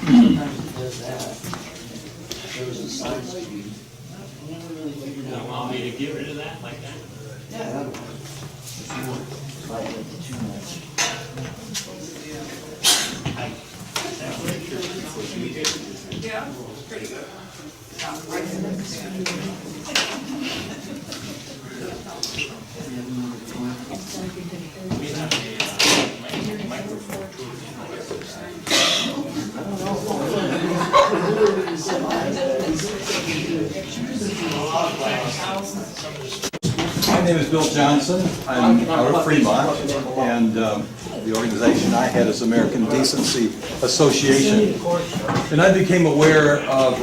Sometimes it does that. There was a sign speed. I never really figured You out want why. me to get rid of that like that? Yeah, that'll work. If you want to slide it too much. Yeah, pretty good. We have a microphone too. My name is Bill Johnson. I'm out of Fremont, and the organization I had is American Decency Association. And I became aware of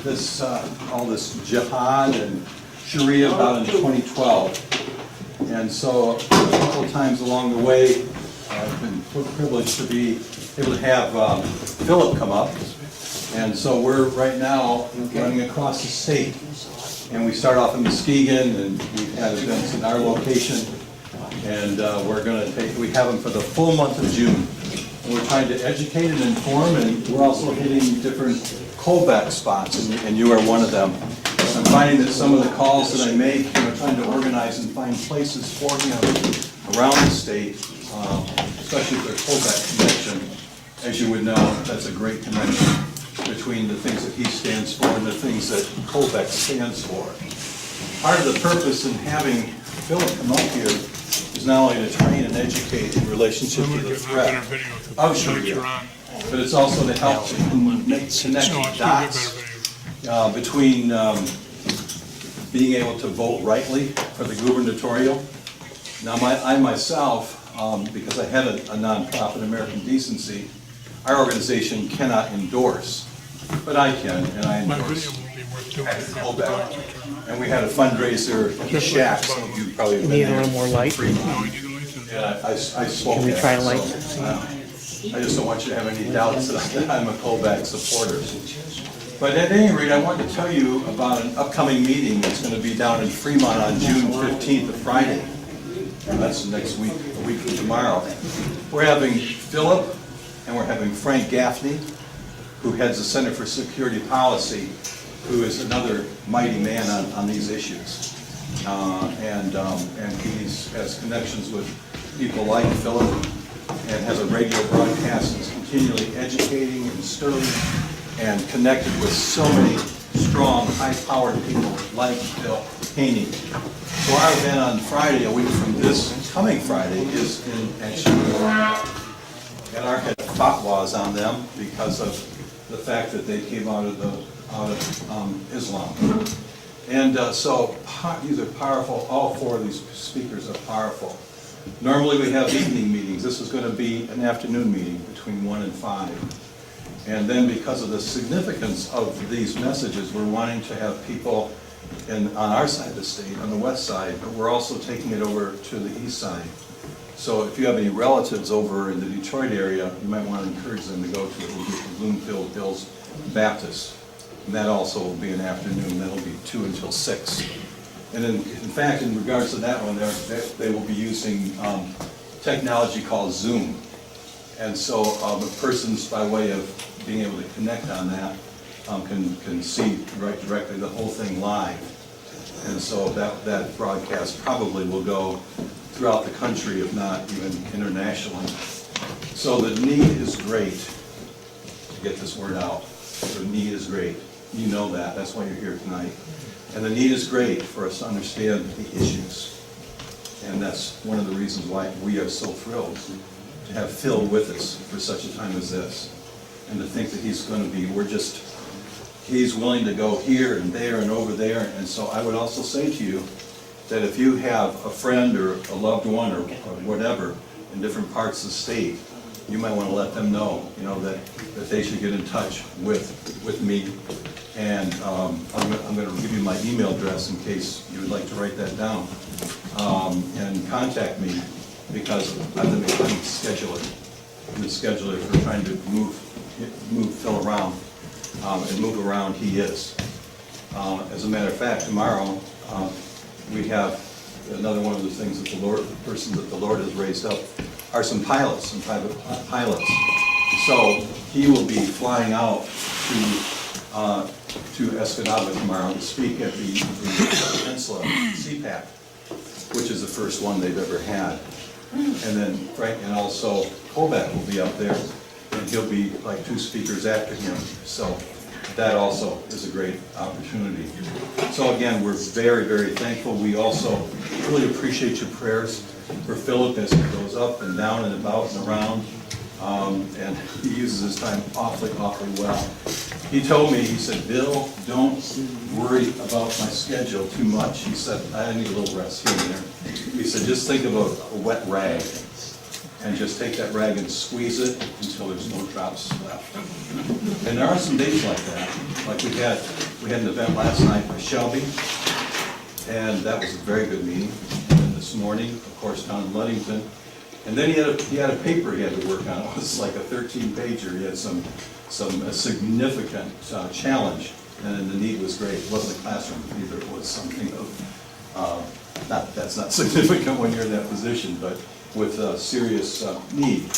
this, all this jihad and Sharia about in 2012. And so a couple of times along the way, I've been privileged to be able to have Philip come up. And so we're right now running across the state. And we start off in Muskegon, and we've had events in our location. And we're going to take, we have them for the full month of June. And we're trying to educate and inform, and we're also hitting different callback spots, and you are one of them. I'm finding that some of the calls that I make, trying to organize and find places for him around the state, especially if they're callback connection. As you would know, that's a great connection between the things that he stands for and the things that Colbeck stands for. Part of the purpose in having Philip come up here is not only to train and educate in relationship to the threat of Sharia, but it's also to help connect dots between being able to vote rightly for the gubernatorial. Now, I myself, because I had a nonprofit, American Decency, our organization cannot endorse, but I can, and I endorse at Colbeck. And we had a fundraiser at the Shack, some of you probably have been there. Need a little more light? Yeah, I spoke. Can we try at it, light? so, I just don't want you to have any doubts that I'm a Colbeck supporter. But at any rate, I wanted to tell you about an upcoming meeting that's going to be down in Fremont on June 15th, a Friday. And that's next week, a week from tomorrow. We're having Philip and we're having Frank Gaffney, who heads the Center for Security Policy, who is another mighty man on these issues. And he has connections with people like Philip and has a radio broadcast and is continually educating and stirring and connected with so many strong, high-powered people like Bill Haney. So our event on Friday, a week from this coming Friday, is in actually, and our head fatwas on them because of the fact that they came out of Islam. And so these are powerful. All four of these speakers are powerful. Normally we have evening meetings. This is going to be an afternoon meeting between 1 and 5. And then because of the significance of these messages, we're wanting to have people on our side of the state, on the west side, but we're also taking it over to the east side. So if you have any relatives over in the Detroit area, you might want to encourage them to go to the Bloomfield Hills Baptist. And that also will be an afternoon. That'll be 2 until 6. And in fact, in regards to that one, they will be using technology called Zoom. And so the persons, by way of being able to connect on that, can see right directly the whole thing live. And so that broadcast probably will go throughout the country, if not even internationally. So the need is great to get this word out. The need is great. You know that. That's why you're here tonight. And the need is great for us to understand the issues. And that's one of the reasons why we are so thrilled to have Phil with us for such a time as this. And to think that he's going to be, he's willing to go here and there and over there. And so I would also say to you that if you have a friend or a loved one or whatever in different parts of the state, you might want to let them know, that they should get in touch with me. And I'm going to give you my email address in case you would like to write that down. And contact me because I'm the scheduler. I'm the scheduler for trying to move Phil around and move around he is. As a matter of fact, tomorrow we have another one of the things that the persons that the Lord has raised up are some pilots, some private pilots. So he will be flying out to Escanaba tomorrow to speak at the Peninsula CPAC, which is the first one they've ever had. And then, and also Kovac will be up there, and he'll be like 2 speakers after him. So that also is a great opportunity. So again, we're very, very thankful. We also really appreciate your prayers for Philip as he goes up and down and about and around. And he uses his time awfully, awfully well. He told me, he said, Bill, don't worry about my schedule too much. He said, I need a little rest here and there. He said, just think of a wet rag and just take that rag and squeeze it until there's no drops left. And there are some days like that. Like we had an event last night with Shelby, and that was a very good meeting. And this morning, of course, down in Ludington. And then he had a paper he had to work on. It was like a 13-pager. He had some significant challenge, and the need was great. It wasn't a classroom either. It was something of, that's not significant when you're in that position, but with serious need.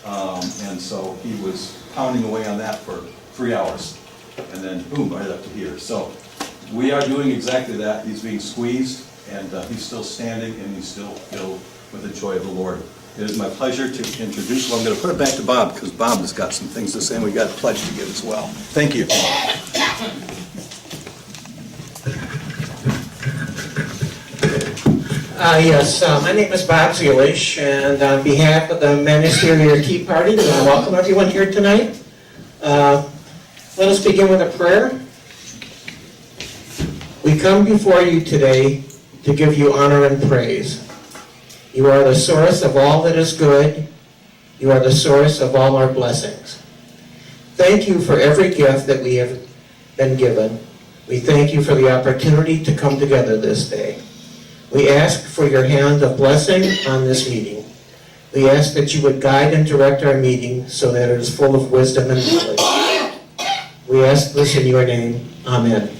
And so he was pounding away on that for 3 hours, and then boom, right up to here. So we are doing exactly that. He's being squeezed, and he's still standing, and he's still filled with the joy of the Lord. It is my pleasure to introduce, well, I'm going to put it back to Bob, because Bob has got some things to say, and we got a pledge to give as well. Thank you. Yes, my name is Bob Zeilish, and on behalf of the Manistee Tea Party, I want to welcome everyone here tonight. Let us begin with a prayer. We come before you today to give you honor and praise. You are the source of all that is good. You are the source of all our blessings. Thank you for every gift that we have been given. We thank you for the opportunity to come together this day. We ask for your hand of blessing on this meeting. We ask that you would guide and direct our meeting so that it is full of wisdom and knowledge. We ask this in your name. Amen.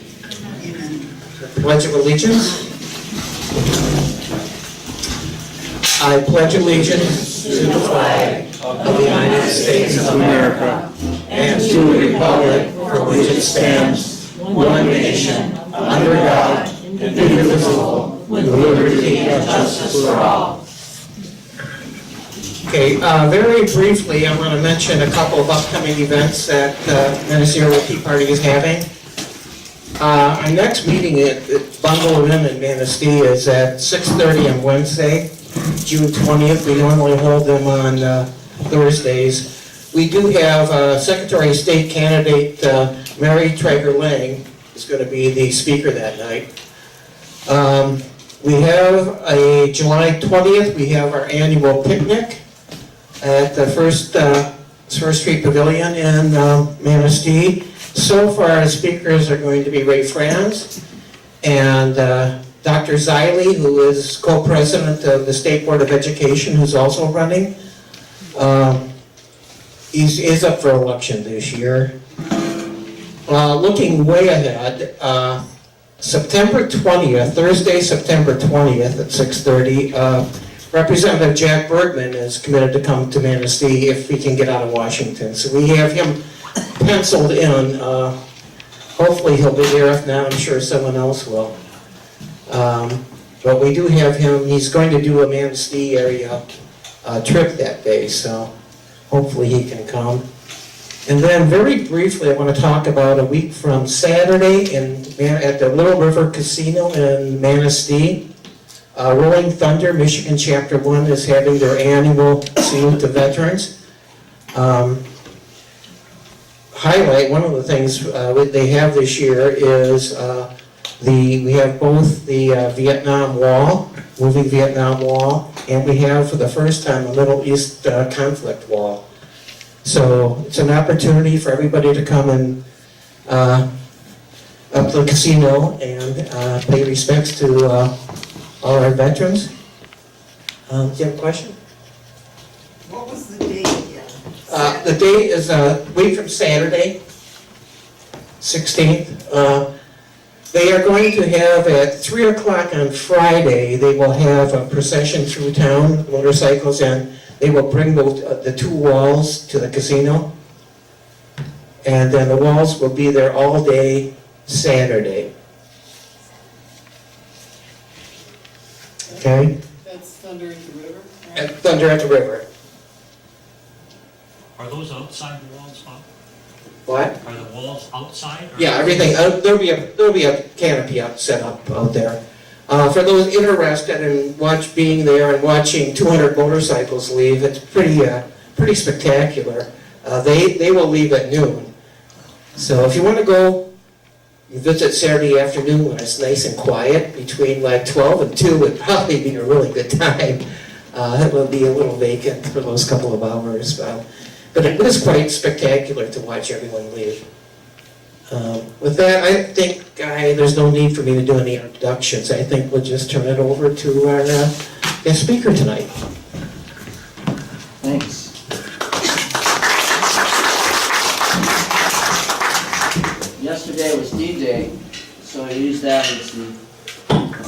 Pledge of Allegiance. I pledge allegiance to the flag of the United States of America and to the republic for which it stands, one nation, under God, indivisible, with liberty and justice for all. Okay, very briefly, I want to mention a couple of upcoming events that Manistee Tea Party is having. Our next meeting at Bungalow Inn in Manistee is at 6:30 on Wednesday, June 20th. We normally hold them on Thursdays. We do have Secretary of State candidate Mary Traeger Lang is going to be the speaker that night. We have a July 20th, we have our annual picnic at the First Street Pavilion in Manistee. So far, our speakers are going to be Ray Franz and Dr. Zeile, who is co-president of the State Board of Education, who's also running. He's up for election this year. Looking way ahead, September 20th, Thursday, September 20th at 6:30, Representative Jack Bergman is committed to come to Manistee if he can get out of Washington. So we have him penciled in. Hopefully he'll be there. If not, I'm sure someone else will. But we do have him. He's going to do a Manistee area trip that day, so hopefully he can come. And then very briefly, I want to talk about a week from Saturday at the Little River Casino in Manistee. Rolling Thunder, Michigan Chapter 1 is having their annual Salute to Veterans. Highlight, one of the things they have this year is we have both the Vietnam Wall, moving Vietnam Wall, and we have for the first time a Middle East conflict wall. So it's an opportunity for everybody to come and up to the casino and pay respects to all our veterans. Do you have a question? What was the date again? The date is a week from Saturday, 16th. They are going to have at 3 o'clock on Friday, they will have a procession through town, motorcycles, and they will bring the two walls to the casino. And then the walls will be there all day Saturday. Okay? That's Thunder at the River? right? At Thunder at the River. Are those outside walls, Bob? What? Are the walls outside? or- Yeah, everything, there'll be a canopy up, set up out there. For those interested in being there and watching 200 motorcycles leave, it's pretty spectacular. They will leave at noon. So if you want to go visit Saturday afternoon when it's nice and quiet, between like 12 and 2 would probably be a really good time. It will be a little vacant for those couple of hours, but it is quite spectacular to watch everyone leave. With that, I think there's no need for me to do any introductions. I think we'll just turn it over to our guest speaker tonight. Thanks. Yesterday was D-Day, so I used that as the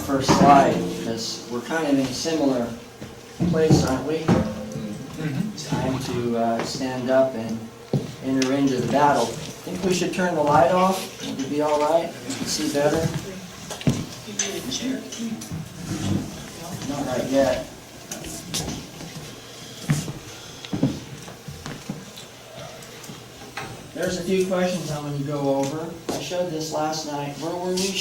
first slide, because we're kind of in a similar place, aren't we? It's time to stand up and enter into the battle. Think we should turn the light off? Would it be all right? You can see better? Not right yet. There's a few questions I'm going to go over. I showed this last night. Where were we?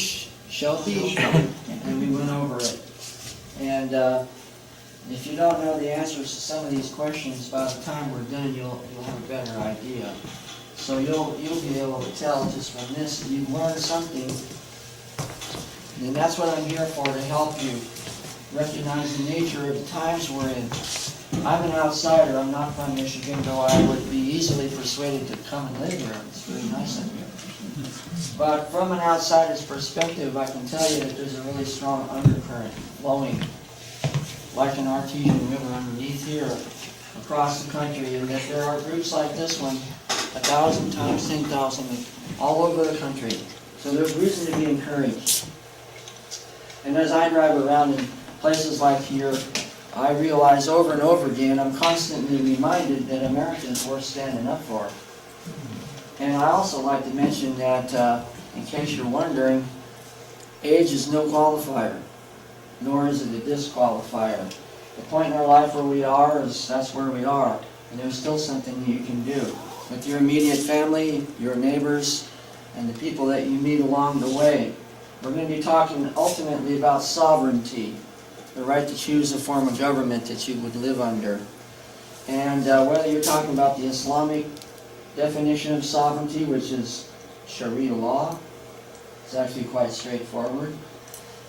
Shelby? And we went over it. And if you don't know the answers to some of these questions, by the time we're done, you'll have a better idea. So you'll be able to tell just from this that you've learned something. And that's what I'm here for, to help you recognize the nature of the times we're in. I'm an outsider. I'm not from Michigan, though I would be easily persuaded to come and live here. It's very nice up here. But from an outsider's perspective, I can tell you that there's a really strong undercurrent flowing, like an artesian river underneath here, across the country, and that there are groups like this one, 1,000 times 10,000, all over the country. So there's reason to be encouraged. And as I drive around in places like here, I realize over and over again, I'm constantly reminded that America is worth standing up for. And I also like to mention that, in case you're wondering, age is no qualifier, nor is it a disqualifier. The point in our life where we are is that's where we are, and there's still something that you can do with your immediate family, your neighbors, and the people that you meet along the way. We're going to be talking ultimately about sovereignty, the right to choose a form of government that you would live under. And whether you're talking about the Islamic definition of sovereignty, which is Sharia law, it's actually quite straightforward,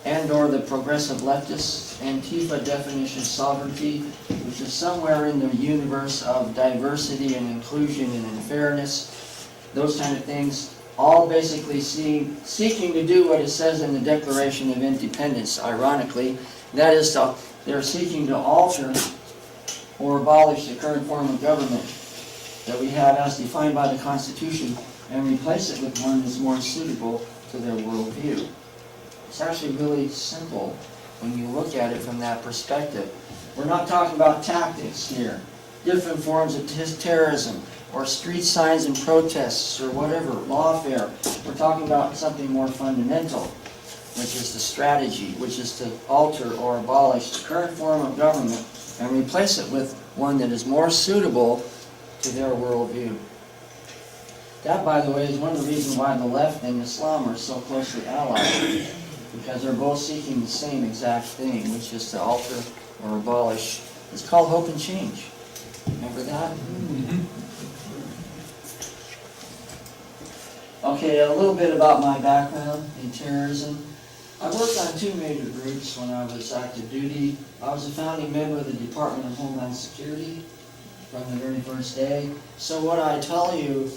and or the progressive leftist Antifa definition of sovereignty, which is somewhere in the universe of diversity and inclusion and fairness, those kind of things, all basically seeking to do what it says in the Declaration of Independence, ironically. That is, they're seeking to alter or abolish the current form of government that we have as defined by the Constitution and replace it with one that's more suitable to their worldview. It's actually really simple when you look at it from that perspective. We're not talking about tactics here, different forms of terrorism, or street signs and protests, or whatever, lawfare. We're talking about something more fundamental, which is the strategy, which is to alter or abolish the current form of government and replace it with one that is more suitable to their worldview. That, by the way, is one of the reasons why the left and Islam are so closely allied, because they're both seeking the same exact thing, which is to alter or abolish. It's called hope and change. Remember that? Okay, a little bit about my background in terrorism. I worked on two major groups when I was active duty. I was a founding member of the Department of Homeland Security from the very first day. So what I tell you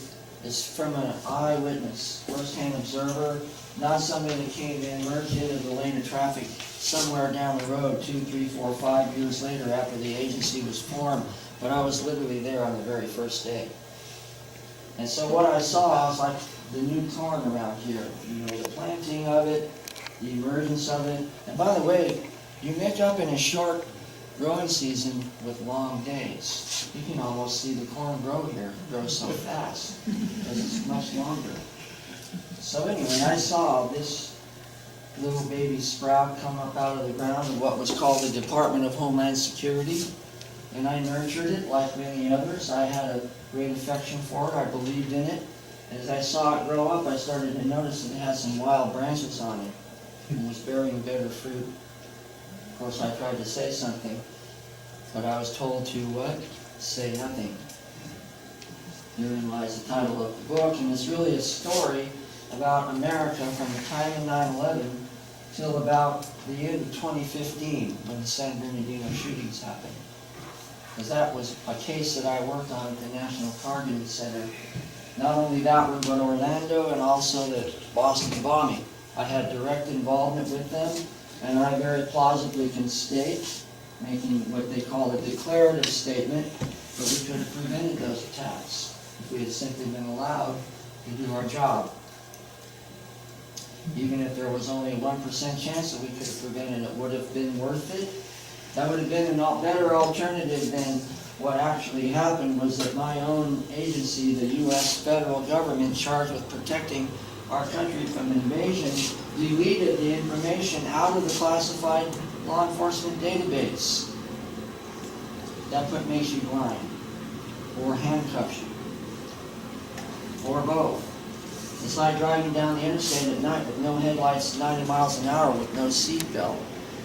is from an eyewitness, first-hand observer, not somebody that came in, merged into the lane of traffic somewhere down the road 2, 3, 4, 5 years later after the agency was formed, but I was literally there on the very first day. And so what I saw was like the new corn around here, you know, the planting of it, the emergence of it. And by the way, you make up in a short growing season with long days. You can almost see the corn grow here. It grows so fast because it's much longer. So anyway, I saw this little baby sprout come up out of the ground of what was called the Department of Homeland Security, and I nurtured it like many others. I had a great affection for it. I believed in it. As I saw it grow up, I started to notice that it had some wild branches on it and was bearing bitter fruit. Of course, I tried to say something, but I was told to what? Say nothing. Herein lies the title of the book, and it's really a story about America from the time of 9/11 till about the end of 2015, when the San Bernardino shootings happened. Because that was a case that I worked on at the National Targeting Center. Not only that one, but Orlando and also the Boston bombing. I had direct involvement with them, and I very plausibly can state, making what they call a declarative statement, that we could have prevented those attacks if we had simply been allowed to do our job. Even if there was only a 1% chance that we could have prevented it, would have been worth it. That would have been a better alternative than what actually happened. Was that my own agency, the U.S. federal government charged with protecting our country from invasion, deleted the information out of the classified law enforcement database. That's what makes you blind, or handcuffs you, or both. It's like driving down the interstate at night with no headlights, 90 miles an hour with no seatbelt.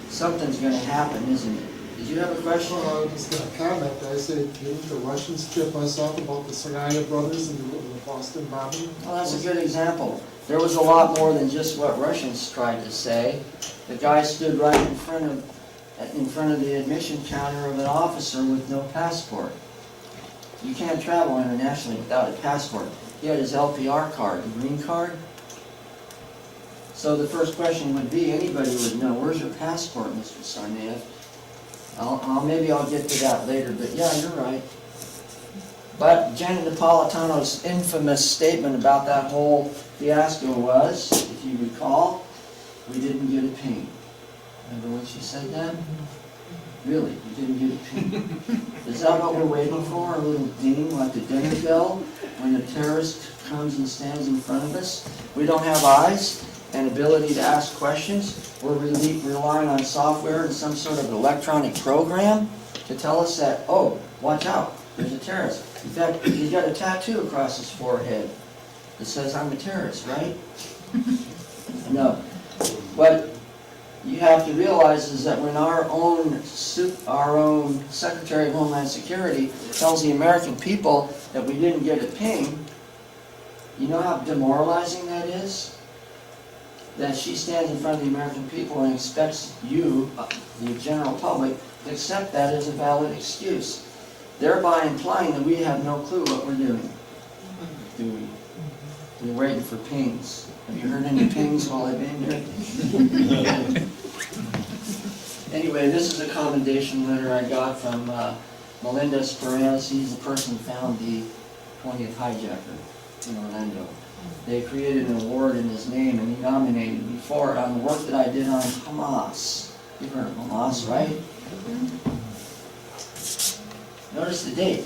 Something's going to happen, isn't it? Did you have a question? Well, I was just going to comment. I said, didn't the Russians trip us up about the Tsarnaev brothers and the Boston bombing? Well, that's a good example. There was a lot more than just what Russians tried to say. The guy stood right in front of the admission counter of an officer with no passport. You can't travel internationally without a passport. He had his LPR card, the green card. So the first question would be, anybody would know, where's your passport, Mr. Tsarnaev? Maybe I'll get to that later, but yeah, you're right. But Janet Napolitano's infamous statement about that whole fiasco was, if you recall, we didn't get a ping. Remember when she said that? Really, we didn't get a ping. Is that what we're waiting for? A little ding like the dinner bell when a terrorist comes and stands in front of us? We don't have eyes and ability to ask questions. We're really relying on software and some sort of electronic program to tell us that, oh, watch out, there's a terrorist. In fact, he's got a tattoo across his forehead that says, I'm a terrorist, right? No. What you have to realize is that when our own Secretary of Homeland Security tells the American people that we didn't get a ping, you know how demoralizing that is? That she stands in front of the American people and expects you, the general public, to accept that as a valid excuse, thereby implying that we have no clue what we're doing. Do we? We're waiting for pings. Have you heard any pings while I've been here? Anyway, this is a commendation letter I got from Melinda Speranis. He's the person who found the 20th hijacker in Orlando. They created an award in his name, and he nominated me for it on the work that I did on Hamas. You've heard of Hamas, right? Notice the date.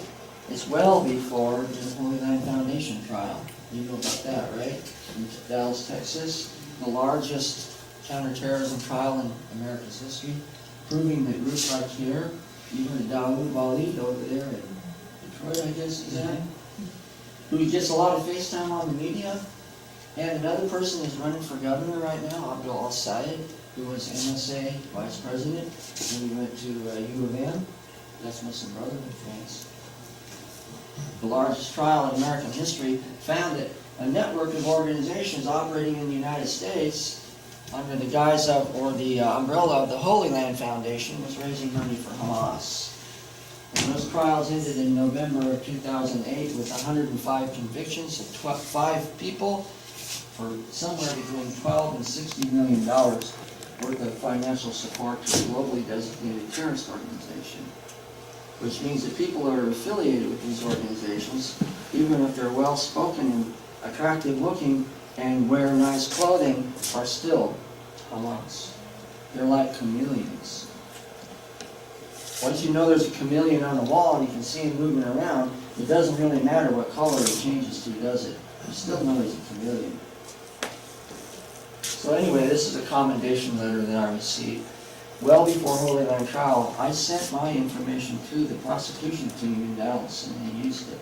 It's well before the Holy Land Foundation trial. You know about that, right? In Dallas, Texas, the largest counterterrorism trial in America's history, proving that groups like here, even Dawood Walid over there in Detroit, I guess he's at, who gets a lot of FaceTime on the media, and another person is running for governor right now, Abdul Al-Sayed, who was NSA vice president, and he went to U of M. That's Muslim Brotherhood France. The largest trial in American history found that a network of organizations operating in the United States under the guise of, or the umbrella of the Holy Land Foundation was raising money for Hamas. And those trials ended in November of 2008 with 105 convictions of 5 people for somewhere between $12 and $60 million worth of financial support to a globally designated terrorist organization. Which means that people who are affiliated with these organizations, even if they're well-spoken and attractive-looking and wear nice clothing, are still Hamas. They're like chameleons. Once you know there's a chameleon on the wall and you can see him moving around, it doesn't really matter what color it changes to, does it? You still know he's a chameleon. So anyway, this is a commendation letter that I received. Well before Holy Land trial, I sent my information to the prosecution team in Dallas and they used it.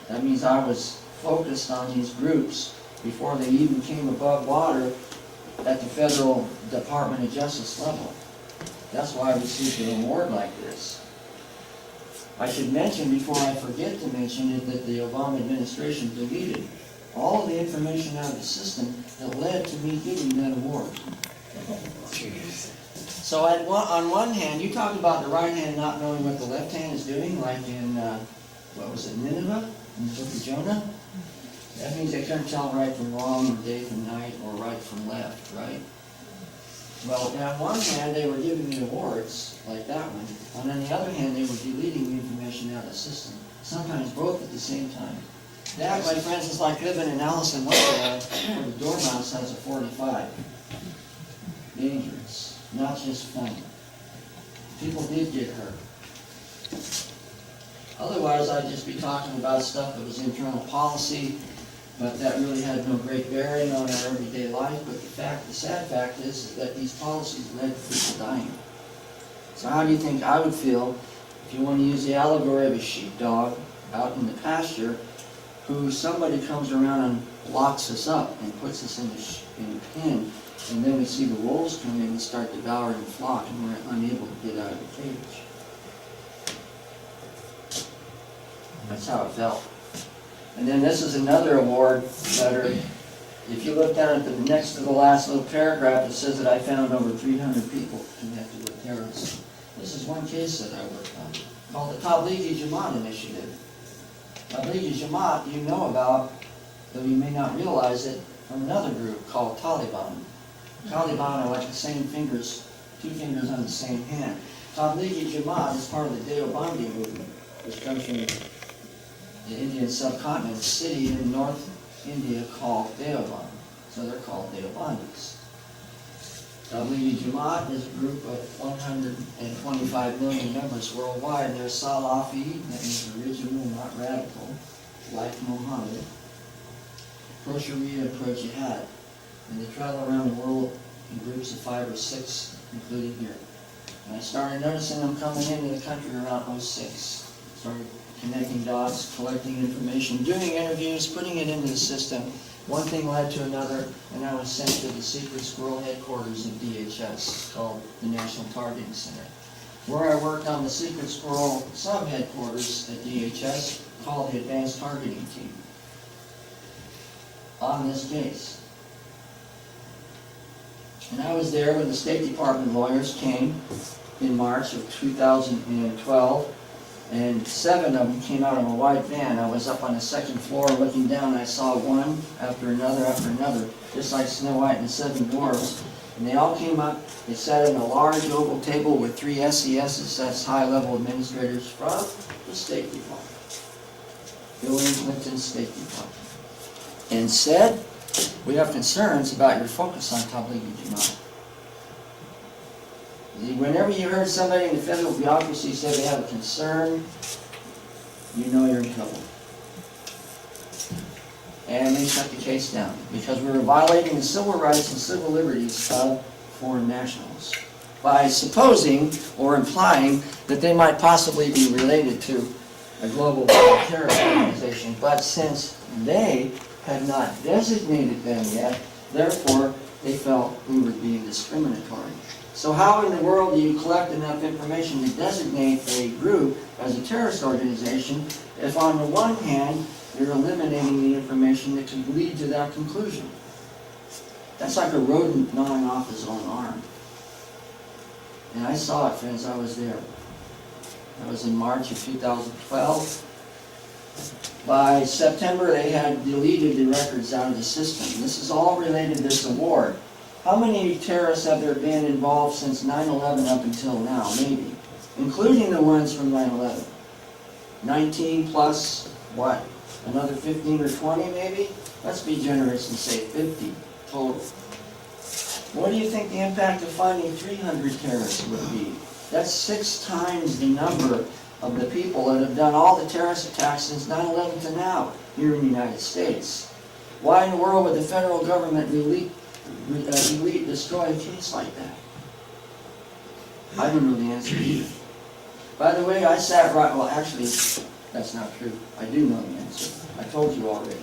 That means I was focused on these groups before they even came above water at the federal Department of Justice level. That's why I received an award like this. I should mention, before I forget to mention it, that the Obama administration deleted all the information out of the system that led to me getting that award. So on one hand, you talk about the right hand not knowing what the left hand is doing, like in, what was it, Nineveh, in the book of Jonah? That means they couldn't tell right from wrong, or day from night, or right from left, right? Well, on one hand, they were giving me awards, like that one. And on the other hand, they were deleting the information out of the system, sometimes both at the same time. That, my friends, is like living in Allison, Wonderland, where the dormouse has a 45. Dangerous, not just fun. People did get hurt. Otherwise, I'd just be talking about stuff that was internal policy, but that really had no great bearing on our everyday life. But the sad fact is that these policies led to people dying. So how do you think I would feel if you want to use the allegory of a sheepdog out in the pasture, who somebody comes around and locks us up and puts us in a pen, and then we see the wolves come in and start devouring the flock, and we're unable to get out of the cage. That's how it felt. And then this is another award letter. If you look down at the next to the last little paragraph, it says that I found over 300 people connected with terrorism. This is one case that I worked on, called the Tablighi Jamaat Initiative. Tablighi Jamaat you know about, though you may not realize it, from another group called Taliban. Taliban are like the same fingers, two fingers on the same hand. Tablighi Jamaat is part of the Deobandi movement, which comes from the Indian subcontinent, a city in North India called Deoband. So they're called Deobandis. Tablighi Jamaat is a group of 125 million members worldwide. They're Salafi, that means original, not radical, like Muhammad, pro-Sharia, pro-Jihad. And they travel around the world in groups of 5 or 6, including here. And I started noticing them coming into the country around 2006. Started connecting dots, collecting information, doing interviews, putting it into the system. One thing led to another, and I was sent to the secret squirrel headquarters of DHS, called the National Targeting Center, where I worked on the secret squirrel sub-headquarters at DHS, called the Advanced Targeting Team, on this case. And I was there when the State Department lawyers came in March of 2012, and 7 of them came out of a white van. I was up on the 2nd floor looking down, and I saw one after another, just like Snow White and the 7 Dwarfs. And they all came up, they sat at a large oval table with 3 SESs, that's high-level administrators from the State Department, Hillary Clinton's State Department, and said, "We have concerns about your focus on Tablighi Jamaat." Whenever you heard somebody in the federal bureaucracy say they have a concern, you know you're in trouble. And they shut the case down because we were violating the civil rights and civil liberties of foreign nationals by supposing or implying that they might possibly be related to a global terrorist organization. But since they had not designated them yet, therefore they felt we were being discriminatory. So how in the world do you collect enough information to designate a group as a terrorist organization if on the one hand you're eliminating the information that could lead to that conclusion? That's like a rodent gnawing off his own arm. And I saw it, friends, I was there. That was in March of 2012. By September they had deleted the records out of the system. This is all related to this award. How many terrorists have there been involved since 9/11 up until now? Maybe. Including the ones from 9/11. 19 plus, what? Another 15 or 20 maybe? Let's be generous and say 50 total. What do you think the impact of finding 300 terrorists would be? That's 6 times the number of the people that have done all the terrorist attacks since 9/11 to now here in the United States. Why in the world would the federal government delete destroy a case like that? I don't know the answer either. By the way, I sat right, well, actually, that's not true. I do know the answer. I told you already.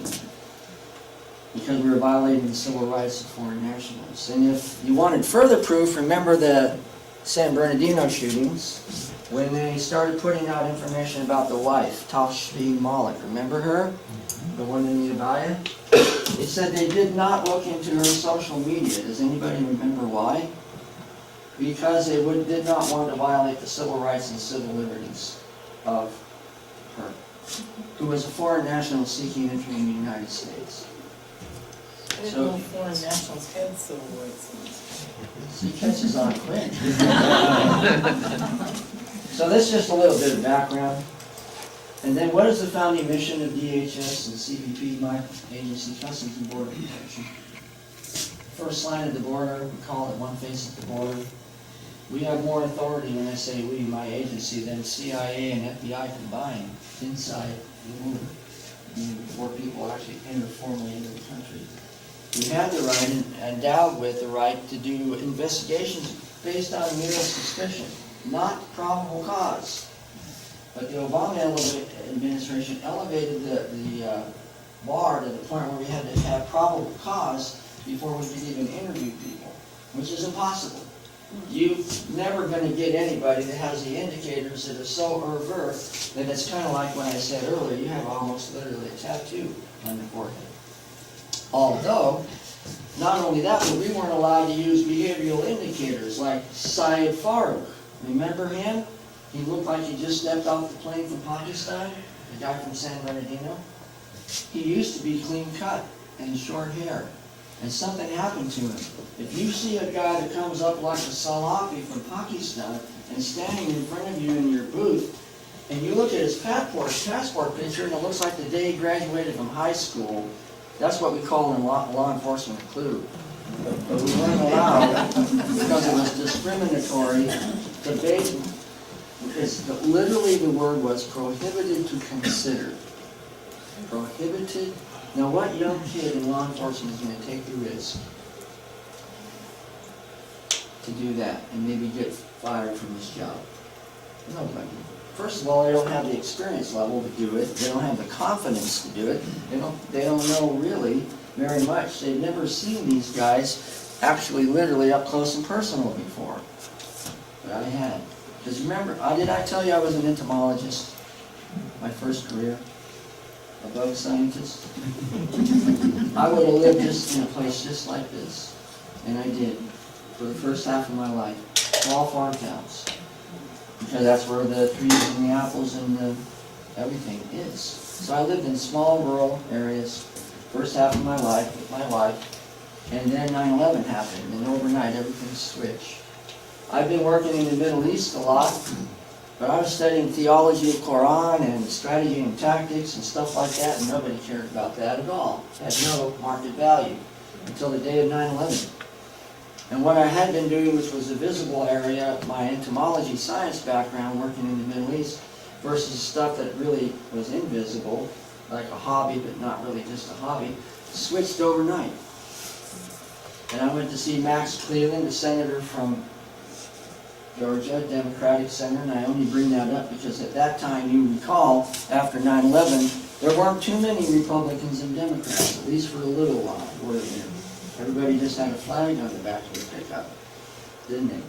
Because we were violating the civil rights of foreign nationals. And if you wanted further proof, remember the San Bernardino shootings, when they started putting out information about the wife, Tashfeen Malik. Remember her? The one in Ubaya? It said they did not look into her social media. Does anybody remember why? Because they did not want to violate the civil rights and civil liberties of her, who was a foreign national seeking entry in the United States. I didn't know foreign nationals had civil rights. She catches on quick. So this is just a little bit of background. And then what is the founding mission of DHS and CBP, my agency, Customs and Border Protection? First line of the border, we call it one face at the border. We have more authority, when I say we, my agency, than CIA and FBI combined inside the border, before people actually enter formally into the country. We have the right, endowed with the right, to do investigations based on mere suspicion, not probable cause. But the Obama administration elevated the bar to the point where we had to have probable cause before we could even interview people, which is impossible. You're never going to get anybody that has the indicators that are so overt that it's kind of like when I said earlier, you have almost literally a tattoo on your forehead. Although, not only that, but we weren't allowed to use behavioral indicators like Syed Farouk. Remember him? He looked like he just stepped off the plane from Pakistan, the guy from San Bernardino. He used to be clean cut and short hair, and something happened to him. If you see a guy that comes up like a Salafi from Pakistan and standing in front of you in your booth, and you look at his passport picture and it looks like the day he graduated from high school, that's what we call in law enforcement a clue. But we weren't allowed, because it was discriminatory, to base, because literally the word was prohibited to consider. Prohibited. Now what young kid in law enforcement is going to take the risk to do that and maybe get fired from his job? Nobody. First of all, they don't have the experience level to do it. They don't have the confidence to do it. They don't know really very much. They've never seen these guys actually literally up close and personal before. But I had. Because remember, did I tell you I was an entomologist? My first career? A bug scientist? I would have lived just in a place just like this. And I did. For the first half of my life. Small farm towns. Because that's where the trees and the apples and the everything is. So I lived in small rural areas, first half of my life with my wife, and then 9/11 happened, and overnight everything switched. I've been working in the Middle East a lot, but I was studying theology of Quran and strategy and tactics and stuff like that, and nobody cared about that at all. It had no market value until the day of 9/11. And what I had been doing, which was a visible area, my entomology science background, working in the Middle East, versus stuff that really was invisible, like a hobby, but not really just a hobby, switched overnight. And I went to see Max Cleland, a senator from Georgia, Democratic senator, and I only bring that up because at that time, you recall, after 9/11, there weren't too many Republicans and Democrats, at least for a little while, were there? Everybody just had a flag on the back of their pickup, didn't they?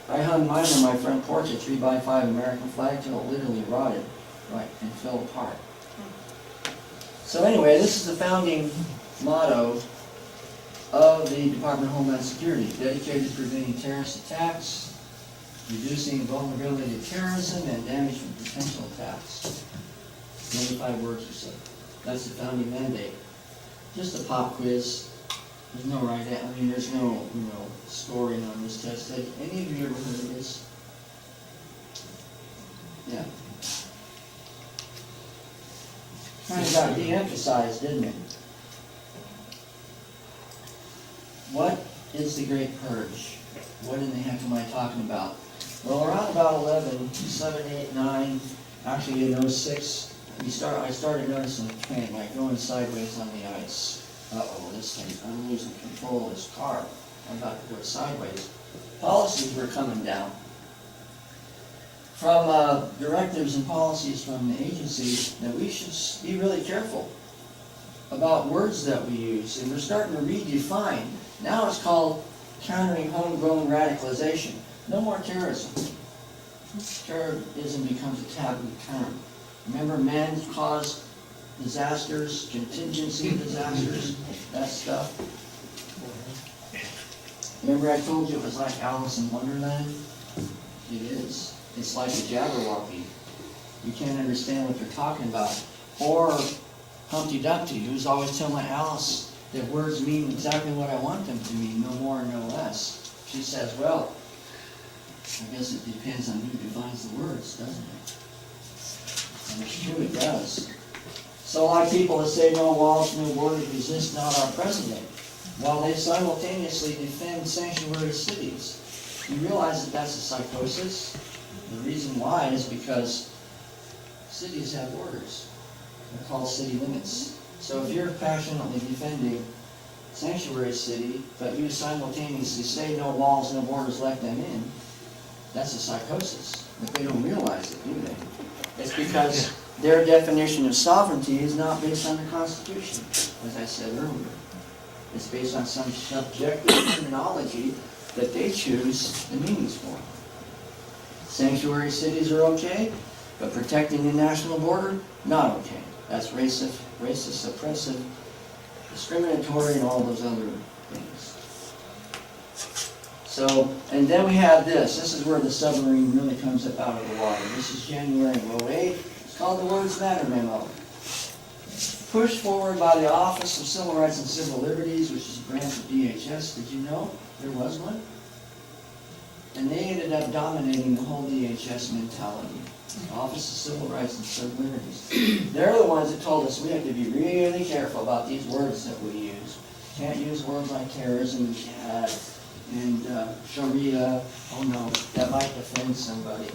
I hung mine on my front porch, a 3x5 American flag, till it literally rotted, right, and fell apart. So anyway, this is the founding motto of the Department of Homeland Security: dedicated to preventing terrorist attacks, reducing vulnerability to terrorism and damage from potential attacks. 95 words or so. That's the founding mandate. Just a pop quiz. There's no right answer. I mean, there's no, scoring on this test. Have any of you ever heard of this? Yeah. Kind of got de-emphasized, didn't it? What is the Great Purge? what in the heck am I talking about? Well, around about 11, 7, 8, 9, actually in 06, I started noticing the train like going sideways on the ice. Uh-oh, this thing, I'm losing control of this car. I'm about to go sideways. Policies were coming down. From directives and policies from the agency that we should be really careful about words that we use, and we're starting to redefine. Now it's called countering homegrown radicalization. No more terrorism. Terrorism becomes a taboo term. Remember, man-caused disasters, contingency disasters, that stuff. Remember I told you it was like Alice in Wonderland? It is. It's like a Jabberwocky. You can't understand what they're talking about. Or Humpty Dumpty, who's always telling Alice that words mean exactly what I want them to mean, no more, no less. She says, well, I guess it depends on who defines the words, doesn't it? And it's true, it does. So like people that say no walls, no borders, resist not our president, while they simultaneously defend sanctuary cities. You realize that that's a psychosis? The reason why is because cities have borders. They're called city limits. So if you're passionately defending sanctuary city, but you simultaneously say no walls, no borders, let them in, that's a psychosis. But they don't realize it, do they? It's because their definition of sovereignty is not based on the Constitution, as I said earlier. It's based on some subjective terminology that they choose the meanings for. Sanctuary cities are okay, but protecting the national border, not okay. That's racist, oppressive, discriminatory, and all those other things. So, and then we have this. This is where the submarine really comes up out of the water. This is January of 08. It's called the Words Matter Memo. Pushed forward by the Office of Civil Rights and Civil Liberties, which is a branch of DHS. Did you know there was one? And they ended up dominating the whole DHS mentality. Office of Civil Rights and Civil Liberties. They're the ones that told us we have to be really careful about these words that we use. Can't use words like terrorism and jihad and Sharia. Oh no, that might offend somebody.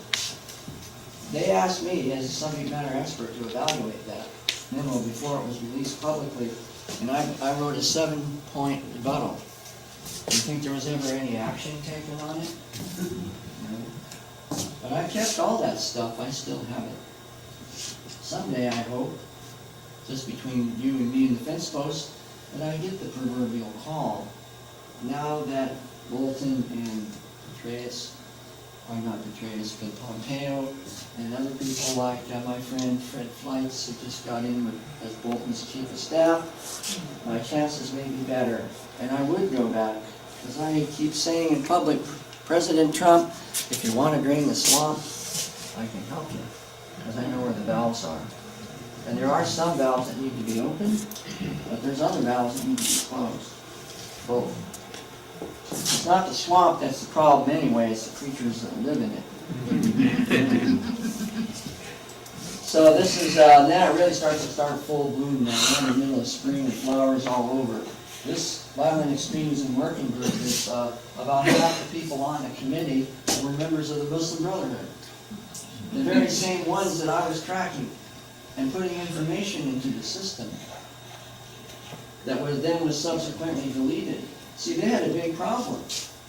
They asked me as a subject matter expert to evaluate that memo before it was released publicly, and I wrote a 7-point rebuttal. Do you think there was ever any action taken on it? No. But I kept all that stuff. I still have it. Someday, I hope, just between you and me and the fence post, that I get the proverbial call. Now that Bolton and Petraeus, or not Petraeus, but Pompeo and other people like my friend Fred Fleitz, who just got in as Bolton's chief of staff, my chances may be better. And I would go back, because I keep saying in public, President Trump, if you want to drain the swamp, I can help you, because I know where the valves are. And there are some valves that need to be opened, but there's other valves that need to be closed. Both. It's not the swamp that's the problem anyway, it's the creatures that live in it. So this is, then it really starts to start full bloom now. We're in the middle of spring and flowers all over. This Violent Extremism Working Group is about half the people on the committee were members of the Muslim Brotherhood. The very same ones that I was tracking and putting information into the system that was subsequently deleted. See, they had a big problem.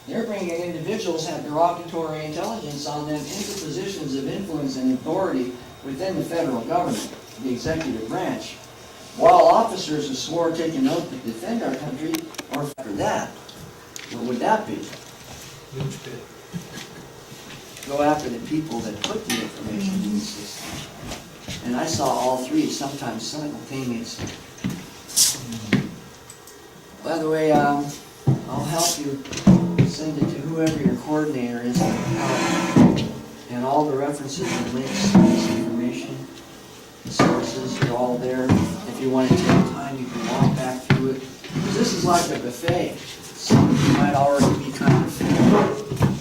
They're bringing individuals who have derogatory intelligence on them into positions of influence and authority within the federal government, the executive branch, while officers who swore take an oath to defend our country, or after that, what would that be? Go after the people that put the information in the system. And I saw all three, sometimes simultaneously. By the way, I'll help you send it to whoever your coordinator is, and all the references and links to this information, the sources are all there. If you want to take time, you can walk back through it. Because this is like a buffet. Some of you might already be kind of full.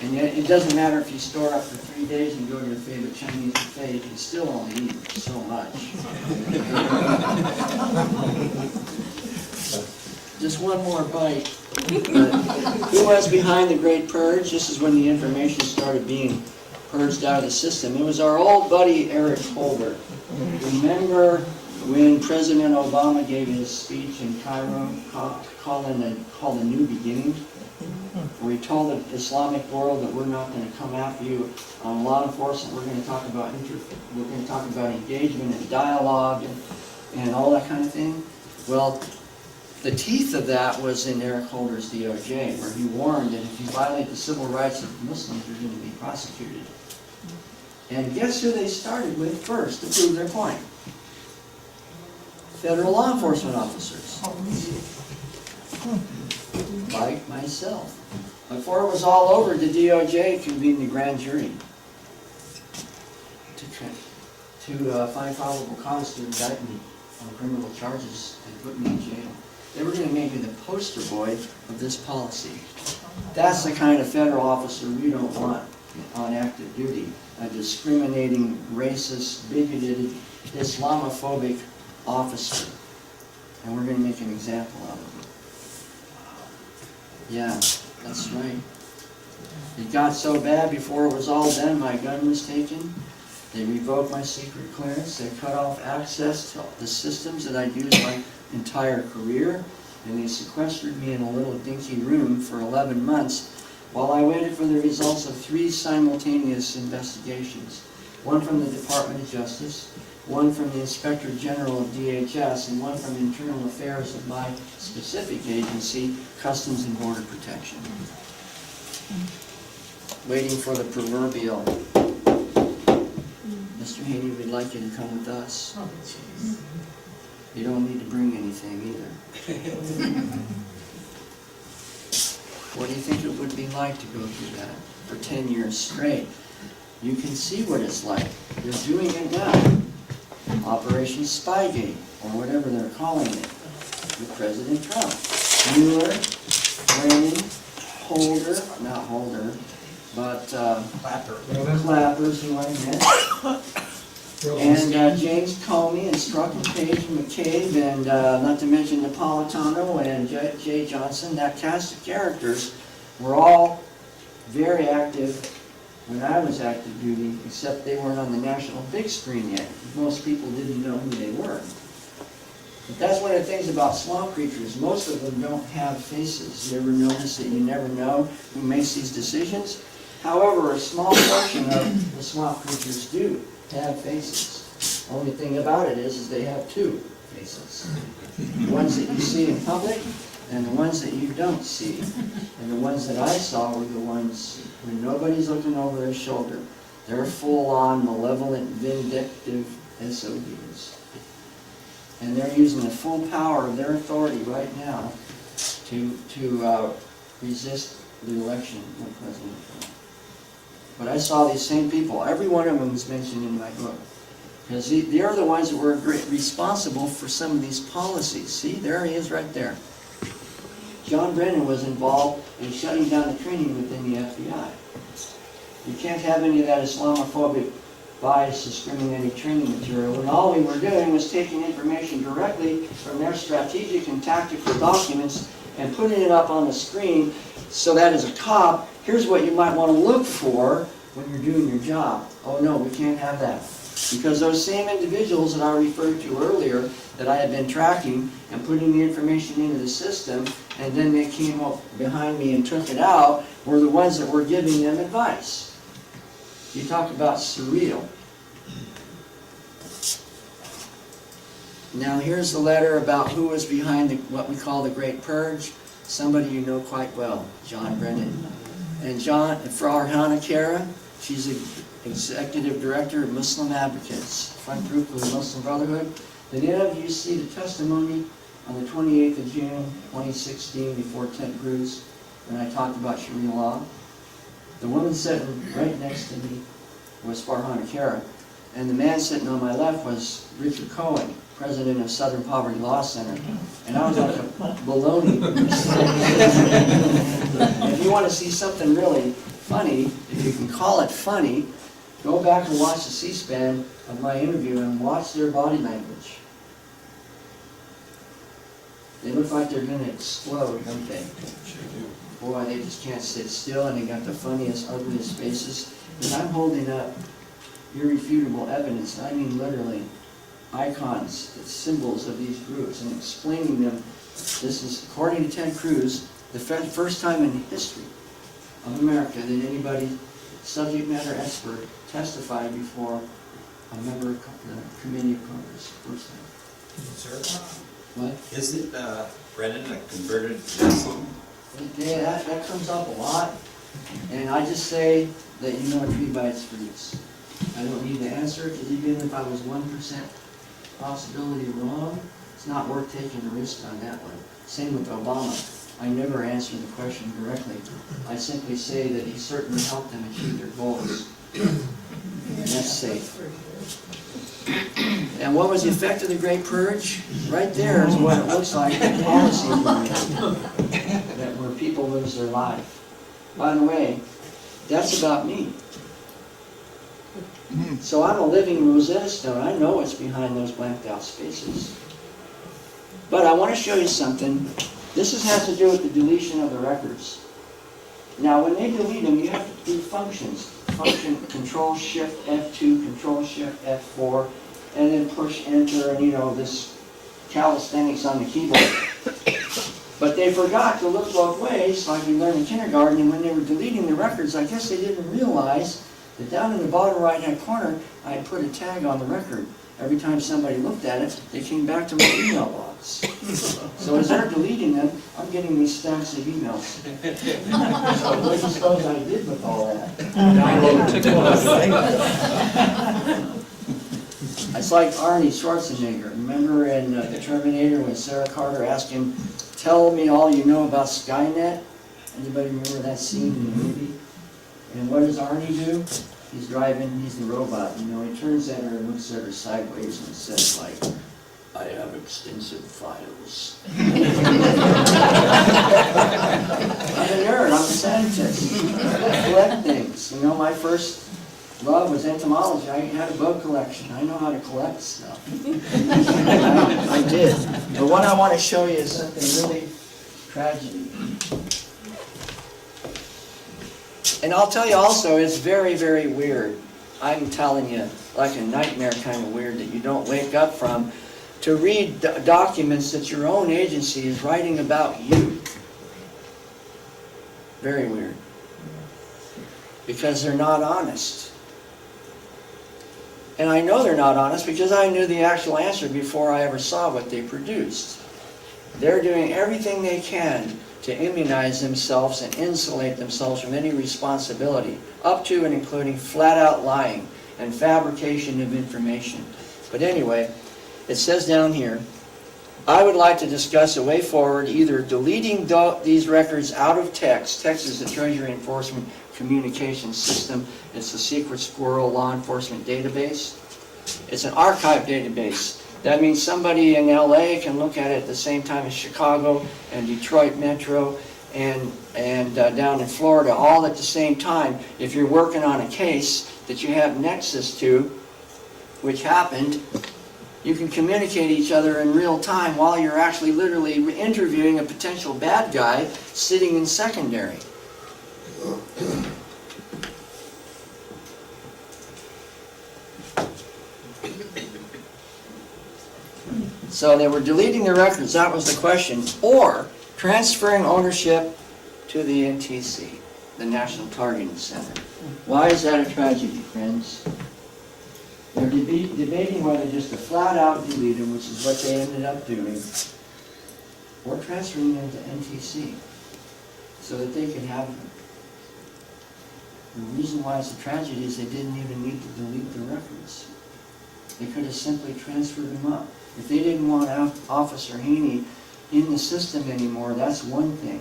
And yet, it doesn't matter if you store up for 3 days and go to your favorite Chinese buffet, you can still only eat so much. Just one more bite. Who was behind the Great Purge? This is when the information started being purged out of the system. It was our old buddy Eric Holder. Remember when President Obama gave his speech in Cairo called a new beginning? Where he told the Islamic world that we're not going to come after you on law enforcement. We're going to talk about engagement and dialogue and all that kind of thing. Well, the teeth of that was in Eric Holder's DOJ, where he warned that if you violate the civil rights of Muslims, you're going to be prosecuted. And guess who they started with first to prove their point? Federal law enforcement officers. Like myself. Before it was all over, the DOJ convened the grand jury to find probable cause to indict me on criminal charges and put me in jail. They were going to make me the poster boy of this policy. That's the kind of federal officer we don't want on active duty. A discriminating, racist, bigoted, Islamophobic officer. And we're going to make an example out of him. Yeah, that's right. It got so bad before it was all done, my gun was taken. They revoked my secret clearance. They cut off access to the systems that I'd used my entire career. And they sequestered me in a little dinky room for 11 months while I waited for the results of 3 simultaneous investigations. One from the Department of Justice, one from the Inspector General of DHS, and one from Internal Affairs of my specific agency, Customs and Border Protection. Waiting for the proverbial, Mr. Haney, we'd like you to come with us. Oh, jeez. You don't need to bring anything either. What do you think it would be like to go through that for 10 years straight? You can see what it's like. They're doing it now. Operation Spygate, or whatever they're calling it, with President Trump. Mueller, Brennan, Holder, not Holder, but Clapper's who I met. And James Comey and Strucken, Page, and McCabe, and not to mention Napolitano and Jay Johnson. That cast of characters were all very active when I was active duty, except they weren't on the national big screen yet. Most people didn't know who they were. But that's one of the things about swamp creatures. Most of them don't have faces. You ever notice that you never know who makes these decisions? However, a small portion of the swamp creatures do have faces. Only thing about it is they have 2 faces. The ones that you see in public and the ones that you don't see. And the ones that I saw were the ones when nobody's looking over their shoulder. They're full-on, malevolent, vindictive SOBs. And they're using the full power of their authority right now to resist the election of President Trump. But I saw these same people. Every one of them is mentioned in my book. Because they're the ones that were responsible for some of these policies. See, there he is right there. John Brennan was involved in shutting down the training within the FBI. You can't have any of that Islamophobic, bias, discriminating training material. And all we were doing was taking information directly from their strategic and tactical documents and putting it up on the screen so that as a cop, here's what you might want to look for when you're doing your job. Oh no, we can't have that. Because those same individuals that I referred to earlier that I had been tracking and putting the information into the system, and then they came up behind me and took it out, were the ones that were giving them advice. You talk about surreal. Now here's the letter about who was behind what we call the Great Purge. Somebody you know quite well, John Brennan. And Farhana Kara, she's the Executive Director of Muslim Advocates, front group of the Muslim Brotherhood. Did any of you see the testimony on the 28th of June, 2016, before Ted Cruz, when I talked about Sharia law? The woman sitting right next to me was Farhana Kara, and the man sitting on my left was Richard Cohen, president of Southern Poverty Law Center. And I was like a baloney. If you want to see something really funny, if you can call it funny, go back and watch the C-SPAN of my interview and watch their body language. They look like they're gonna explode, don't they? Boy, they just can't sit still, and they got the funniest, ugliest faces. And I'm holding up irrefutable evidence, and I mean literally, icons, symbols of these groups, and explaining them. This is, according to Ted Cruz, the first time in the history of America that anybody, subject matter expert, testified before a member of the Committee of Congress. First time. Sir, What? isn't Brennan a converted Muslim? Yeah, that comes up a lot, and I just say that you know a tree by its fruits. I don't need to answer it, because even if I was 1% possibility wrong, it's not worth taking a risk on that one. Same with Obama. I never answer the question directly. I simply say that he certainly helped them achieve their goals. And that's safe. And what was the effect of the Great Purge? Right there is what it looks like the policies were made, that where people lose their life. By the way, that's about me. So I'm a living Rosetta Stone. I know what's behind those blanked out spaces. But I want to show you something. This has to do with the deletion of the records. Now, when they delete them, you have to do functions. Function Control Shift F2, Control Shift F4, and then push Enter, and you know, this calisthenics on the keyboard. But they forgot to look both ways, like we learned in kindergarten, and when they were deleting the records, I guess they didn't realize that down in the bottom right-hand corner, I had put a tag on the record. Every time somebody looked at it, they came back to my email box. So as they're deleting them, I'm getting these stacks of emails. So what do you suppose I did with all that? It's like Arnie Schwarzenegger. Remember in The Terminator when Sarah Carter asked him, "Tell me all you know about Skynet"? Anybody remember that scene in the movie? And what does Arnie do? He's driving, he's the robot, you know, he turns at her and looks at her sideways and says like, "I have extensive files." I'm a nerd, I'm a scientist. I collect things. You know, my first love was entomology. I had a bug collection. I know how to collect stuff. I did. But what I want to show you is something really tragic. And I'll tell you also, it's very, very weird. I'm telling you, like a nightmare kind of weird that you don't wake up from, to read documents that your own agency is writing about you. Very weird. Because they're not honest. And I know they're not honest because I knew the actual answer before I ever saw what they produced. They're doing everything they can to immunize themselves and insulate themselves from any responsibility, up to and including flat-out lying and fabrication of information. But anyway, it says down here, I would like to discuss a way forward, either deleting these records out of text. Text is the Treasury Enforcement Communications System. It's a secret squirrel law enforcement database. It's an archive database. That means somebody in LA can look at it at the same time as Chicago and Detroit Metro and down in Florida, all at the same time. If you're working on a case that you have nexus to, which happened, you can communicate each other in real time while you're actually literally interviewing a potential bad guy sitting in secondary. So they were deleting the records, that was the question, or transferring ownership to the NTC, the National Targeting Center. Why is that a tragedy, friends? They're debating whether just to flat out delete them, which is what they ended up doing, or transferring them to NTC so that they could have them. The reason why it's a tragedy is they didn't even need to delete the records. They could have simply transferred them up. If they didn't want Officer Haney in the system anymore, that's one thing.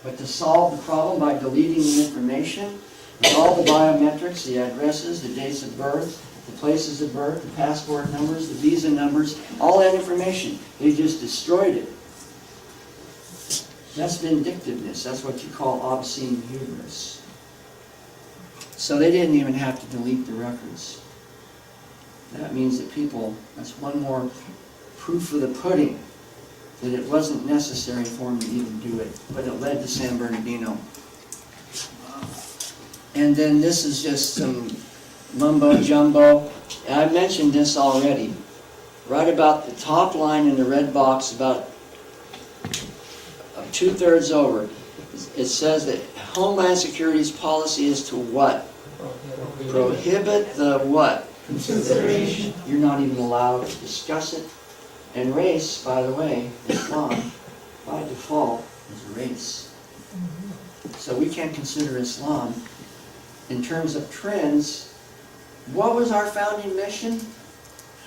But to solve the problem by deleting the information, with all the biometrics, the addresses, the dates of birth, the places of birth, the passport numbers, the visa numbers, all that information, they just destroyed it. That's vindictiveness. That's what you call obscene hubris. So they didn't even have to delete the records. That means that people, that's one more proof of the pudding, that it wasn't necessary for him to even do it, but it led to San Bernardino. And then this is just some mumbo jumbo. And I mentioned this already. Right about the top line in the red box, about 2/3 over, it says that Homeland Security's policy is to what? Prohibit the what? Consideration. You're not even allowed to discuss it. And race, by the way, Islam, by default, is a race. So we can't consider Islam. In terms of trends, what was our founding mission?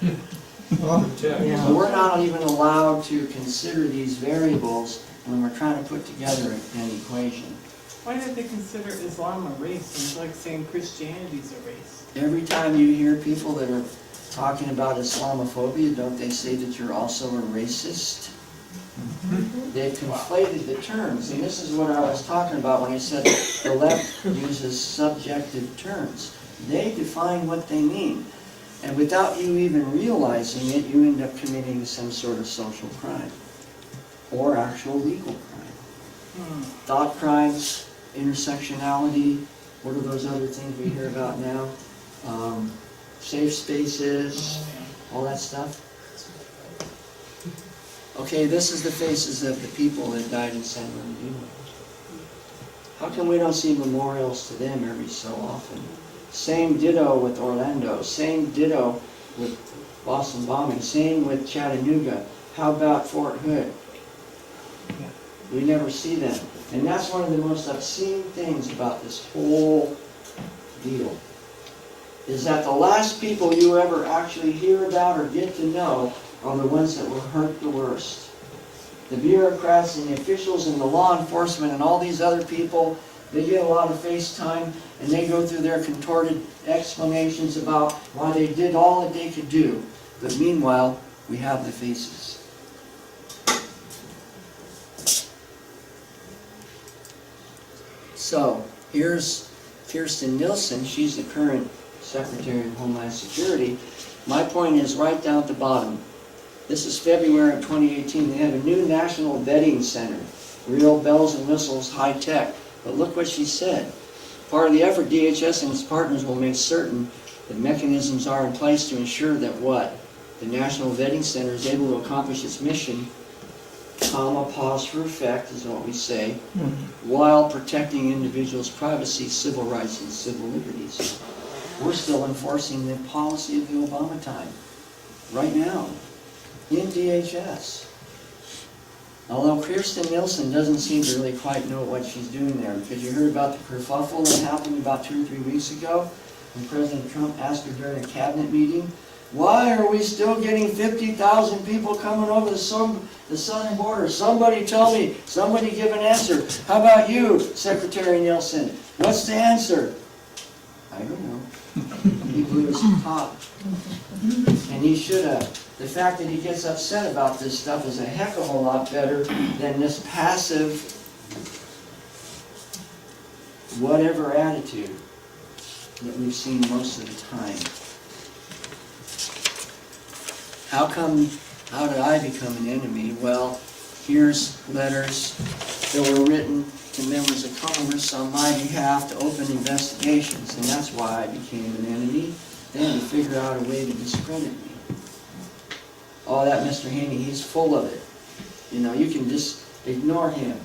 So we're not even allowed to consider these variables when we're trying to put together an equation. Why did they consider Islam a race? It's like saying Christianity's a race. Every time you hear people that are talking about Islamophobia, don't they say that you're also a racist? They've conflated the terms, and this is what I was talking about when I said the left uses subjective terms. They define what they mean, and without you even realizing it, you end up committing some sort of social crime or actual legal crime. Thought crimes, intersectionality, what are those other things we hear about now? Safe spaces, all that stuff. Okay, this is the faces of the people that died in San Bernardino. How come we don't see memorials to them every so often? Same ditto with Orlando, same ditto with Boston bombing, same with Chattanooga. How about Fort Hood? We never see them. And that's one of the most obscene things about this whole deal, is that the last people you ever actually hear about or get to know are the ones that were hurt the worst. The bureaucrats and the officials and the law enforcement and all these other people, they get a lot of face time and they go through their contorted explanations about why they did all that they could do. But meanwhile, we have the faces. So, here's Kirsten Nielsen. She's the current Secretary of Homeland Security. My point is right down at the bottom. This is February of 2018. They have a new national vetting center. Real bells and whistles, high tech. But look what she said. Part of the effort, DHS and its partners will make certain that mechanisms are in place to ensure that what? The National Vetting Center is able to accomplish its mission, comma, pause for effect is what we say, while protecting individuals' privacy, civil rights, and civil liberties. We're still enforcing the policy of the Obama time, right now, in DHS. Although Kirsten Nielsen doesn't seem to really quite know what she's doing there, because you heard about the kerfuffle that happened about 2 or 3 weeks ago, when President Trump asked her during a cabinet meeting, why are we still getting 50,000 people coming over the southern border? Somebody tell me, somebody give an answer. How about you, Secretary Nielsen? What's the answer? I don't know. He blew his top. And he should have. The fact that he gets upset about this stuff is a heck of a lot better than this passive whatever attitude that we've seen most of the time. How did I become an enemy? Well, here's letters that were written to members of Congress on my behalf to open investigations, and that's why I became an enemy. Then to figure out a way to discredit me. Oh, that Mr. Haney, he's full of it. You know, you can just ignore him.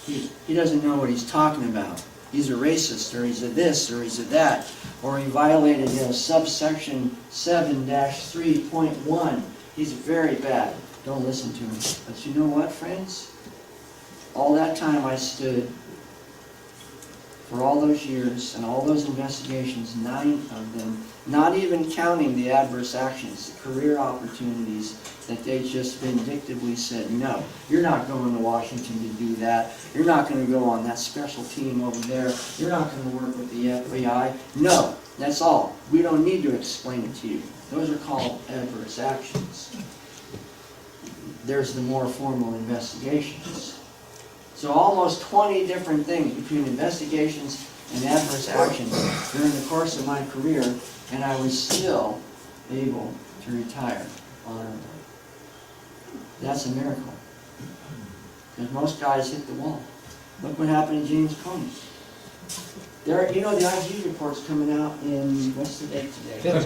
He doesn't know what he's talking about. He's a racist, or he's a this, or he's a that, or he violated subsection 7-3.1. He's very bad. Don't listen to him. But you know what, friends? All that time I stood, for all those years and all those investigations, 9 of them, not even counting the adverse actions, the career opportunities that they just vindictively said, no, you're not going to Washington to do that. You're not going to go on that special team over there. You're not going to work with the FBI. No, that's all. We don't need to explain it to you. Those are called adverse actions. There's the more formal investigations. So almost 20 different things between investigations and adverse actions during the course of my career, and I was still able to retire honorably. That's a miracle. because most guys hit the wall. Look what happened to James Comey. There, you know, the IG report's coming out in, what's the date today? June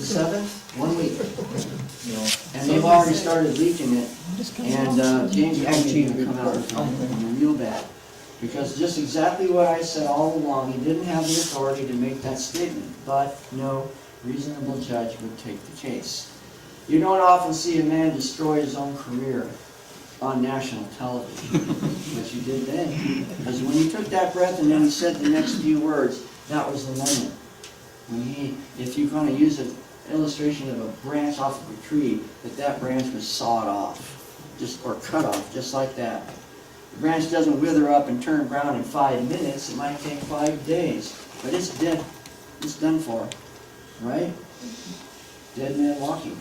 7th, 1 week. And they've already started leaking it, and James Comey's gonna come out with something real bad. Because just exactly what I said all along, he didn't have the authority to make that statement, but no reasonable judge would take the case. You don't often see a man destroy his own career on national television, but you did then. Because when he took that breath and then he said the next few words, that was the moment. When he, if you're going to use an illustration of a branch off of a tree, that branch was sawed off, just or cut off, just like that. The branch doesn't wither up and turn brown in 5 minutes. It might take 5 days, but it's dead. It's done for, right? Dead man walking.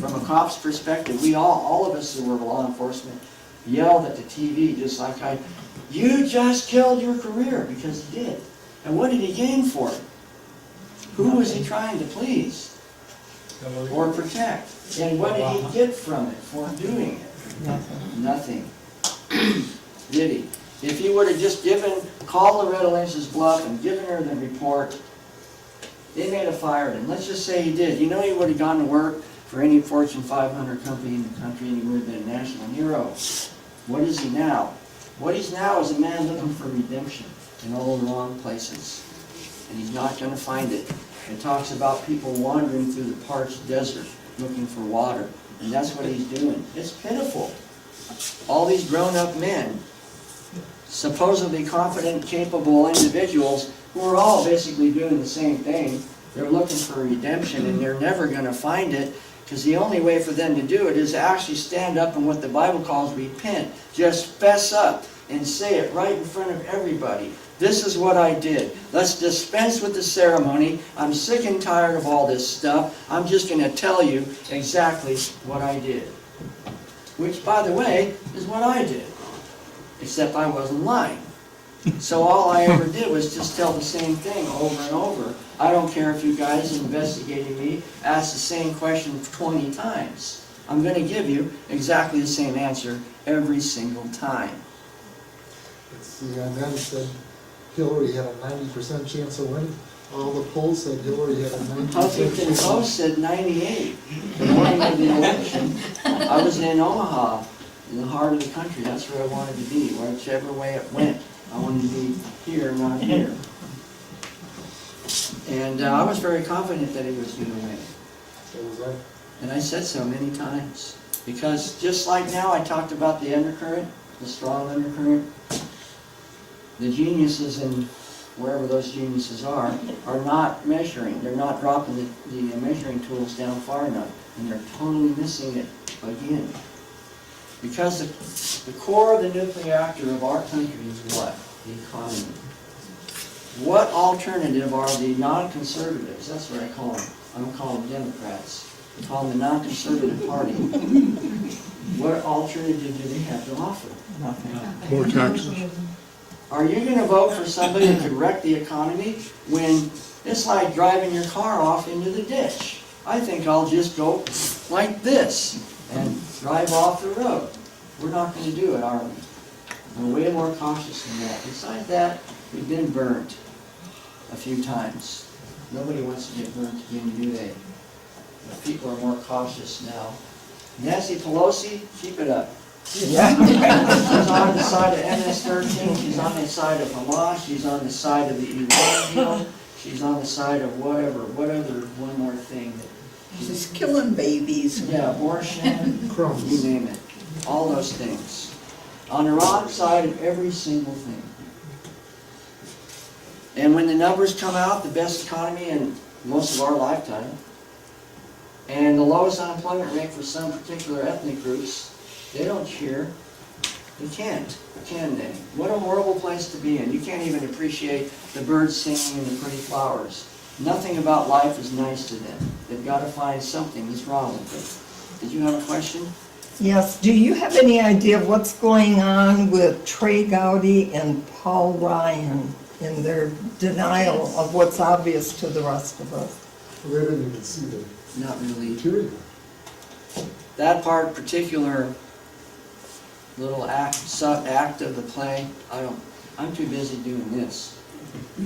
From a cop's perspective, we all of us who were law enforcement, yelled at the TV just like you just killed your career, because he did. And what did he gain for it? Who was he trying to please or protect? And what did he get from it for doing it? Nothing. Did he? If he would have just called Loretta Lynch's bluff and given her the report, they may have fired him. Let's just say he did. You know, he would have gone to work for any Fortune 500 company in the country, and he would have been a national hero. What is he now? What he's now is a man looking for redemption in all the wrong places. And he's not going to find it. It talks about people wandering through the parched desert looking for water. And that's what he's doing. It's pitiful. All these grown-up men, supposedly confident, capable individuals, who are all basically doing the same thing. They're looking for redemption, and they're never going to find it, because the only way for them to do it is to actually stand up and what the Bible calls repent. Just fess up and say it right in front of everybody. This is what I did. Let's dispense with the ceremony. I'm sick and tired of all this stuff. I'm just going to tell you exactly what I did. Which, by the way, is what I did. Except I wasn't lying. So all I ever did was just tell the same thing over and over. I don't care if you guys investigating me ask the same question 20 times. I'm going to give you exactly the same answer every single time. CNN said Hillary had a 90% chance of winning. All the polls said Hillary had a 90% Huffington chance. Post said 98. The morning of the election, I was in Omaha, in the heart of the country. That's where I wanted to be, whichever way it went. I wanted to be here, not here. And I was very confident that he was going to win. So was I. And I said so many times. Because just like now, I talked about the undercurrent, the strong undercurrent. The geniuses in wherever those geniuses are not measuring. They're not dropping the measuring tools down far enough. And they're totally missing it again. Because the core of the nuclear reactor of our country is what? The economy. What alternative are the non-conservatives? That's what I call them. I don't call them Democrats. I call them the non-conservative party. What alternative do they have to offer? Nothing. More taxes. Are you going to vote for somebody that could wreck the economy when it's like driving your car off into the ditch? I think I'll just go like this and drive off the road. We're not going to do it, are we? We're way more cautious than that. Besides that, we've been burnt a few times. Nobody wants to get burnt again, do they? But people are more cautious now. Nancy Pelosi, keep it up. She's on the side of MS-13, she's on the side of Hamas, she's on the side of the Iran deal, she's on the side of whatever, what other, one more thing that She's killing babies. yeah, abortion, Crumbs. you name it. All those things. On the wrong side of every single thing. And when the numbers come out, the best economy in most of our lifetime, and the lowest unemployment rate for some particular ethnic groups, they don't cheer. They can't, can they? What a horrible place to be in. You can't even appreciate the birds singing and the pretty flowers. Nothing about life is nice to them. They've got to find something that's wrong with it. Did you have a question? Yes, do you have any idea of what's going on with Trey Gowdy and Paul Ryan in their denial of what's obvious to the rest of us? They didn't even see the Not really. material. That part particular little sub-act of the play. I'm too busy doing this